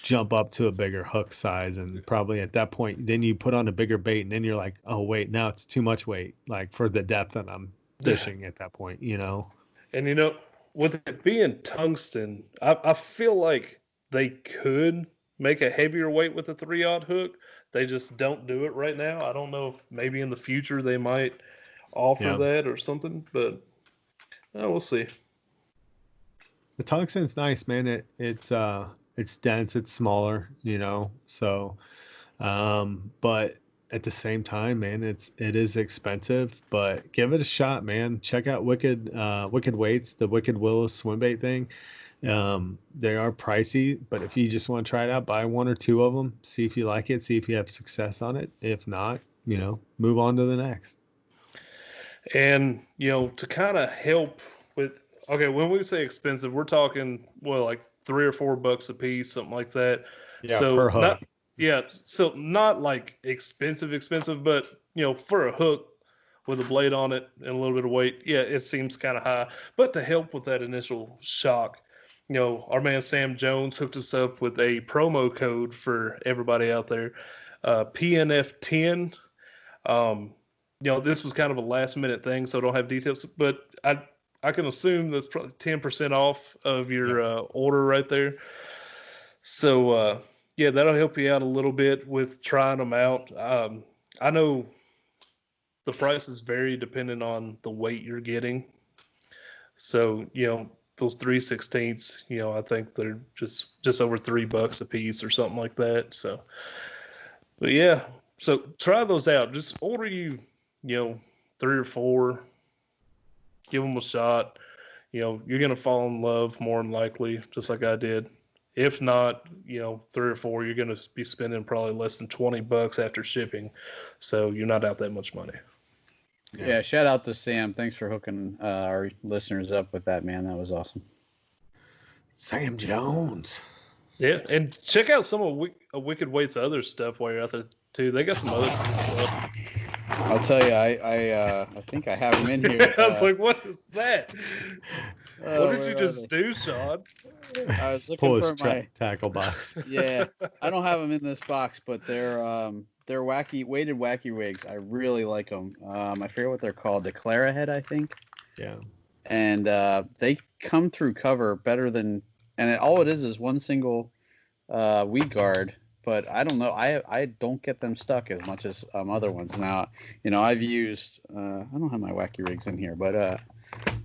jump up to a bigger hook size, and probably at that point then you put on a bigger bait, and then you're like, oh wait, now it's too much weight, like for the depth that I'm fishing at that point, you know. And with it being tungsten, I feel like they could make a heavier weight with a 3/0 hook. They just don't do it right now. I don't know if maybe in the future they might offer that or something, but we'll see. The tungsten's nice, man. It's dense, it's smaller, you know. So, but at the same time, man, it is expensive. But give it a shot, man. Check out Wicked Weights, the Wicked Willow swim bait thing. They are pricey, but if you just want to try it out, buy 1 or 2 of them. See if you like it. See if you have success on it. If not, move on to the next. And to kind of help with, okay, when we say expensive, we're talking like $3 or $4 a piece, something like that. Yeah, so per hook. So not like expensive, but for a hook with a blade on it and a little bit of weight, it seems kind of high. But to help with that initial shock, our man Sam Jones hooked us up with a promo code for everybody out there, PNF10. This was kind of a last minute thing, so I don't have details, but I can assume that's probably 10% off of your order right there. So, that'll help you out a little bit with trying them out. I know the prices vary depending on the weight you're getting. So, those 3/16, I think they're just over $3 a piece or something like that. So, but so try those out. Just order 3 or 4. Give them a shot. You're going to fall in love more than likely, just like I did. If not, 3 or 4, you're going to be spending probably less than $20 after shipping. So you're not out that much money. Yeah, shout out to Sam. Thanks for hooking our listeners up with that, man. That was awesome. Sam Jones. Yeah, and check out some of Wicked Weight's other stuff while you're out there, too. They got some other stuff. I'll tell you, I think I have them in here. I was like, what is that? What did you just do, Sean? I was looking for my tackle box. Yeah, I don't have them in this box, but they're weighted wacky rigs. I really like them. I forget what they're called. The Clara head, I think. Yeah. And they come through cover better than, and all it is one single weed guard. But I don't know. I don't get them stuck as much as other ones. Now, I've used. I don't have my wacky rigs in here, but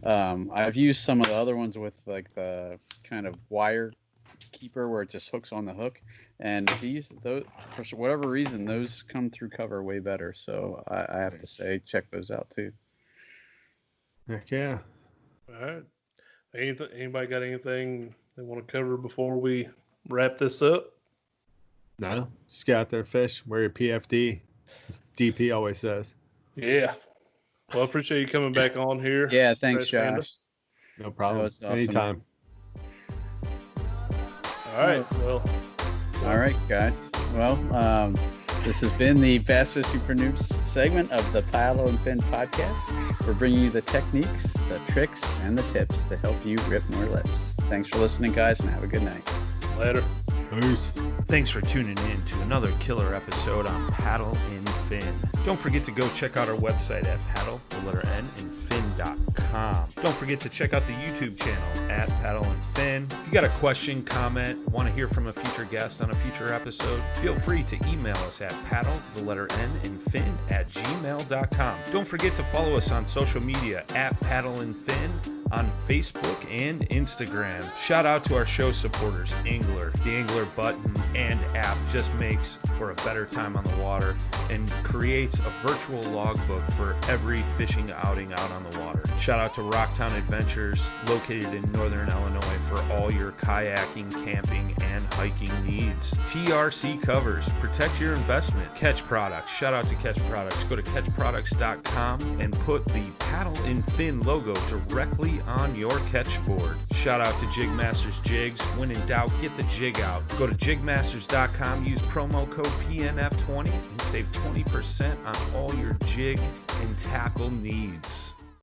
I've used some of the other ones with like the kind of wire keeper where it just hooks on the hook, and those for whatever reason those come through cover way better. So I have to say, check those out too. Heck yeah! All right. Anybody got anything they want to cover before we wrap this up? No, just get out there, fish, wear your PFD, as DP always says. Yeah. Well, I appreciate you coming back on here. Yeah, thanks, Josh. No problem. Awesome. Anytime. All right. Well. All right, guys. Well, this has been the Bass Fishing for Noobs segment of the Paddle and Fin podcast. We're bringing you the techniques, the tricks, and the tips to help you rip more lips. Thanks for listening, guys, and have a good night. Later. Peace. Thanks for tuning in to another killer episode on Paddle and Fin. Don't forget to go check out our website at paddle_n_fin.com. Don't forget to check out the YouTube channel at Paddle and Fin. If you got a question, comment, want to hear from a future guest on a future episode, feel free to email us at paddle_n_fin@gmail.com. Don't forget to follow us on social media at Paddle and Fin on Facebook and Instagram. Shout out to our show supporters, Angler. The Angler button and app just makes for a better time on the water and creates a virtual logbook for every fishing outing out on the water. Shout out to Rocktown Adventures, located in northern Illinois, for all your kayaking, camping, and hiking needs. TRC Covers, protect your investment. Ketch Products, shout out to Ketch Products. Go to ketchproducts.com and put the Paddle and Fin logo directly on your catch board. Shout out to JigMasters Jigs. When in doubt, get the jig out. Go to JigMasters.com, use promo code PNF20 and save 20% on all your jig and tackle needs.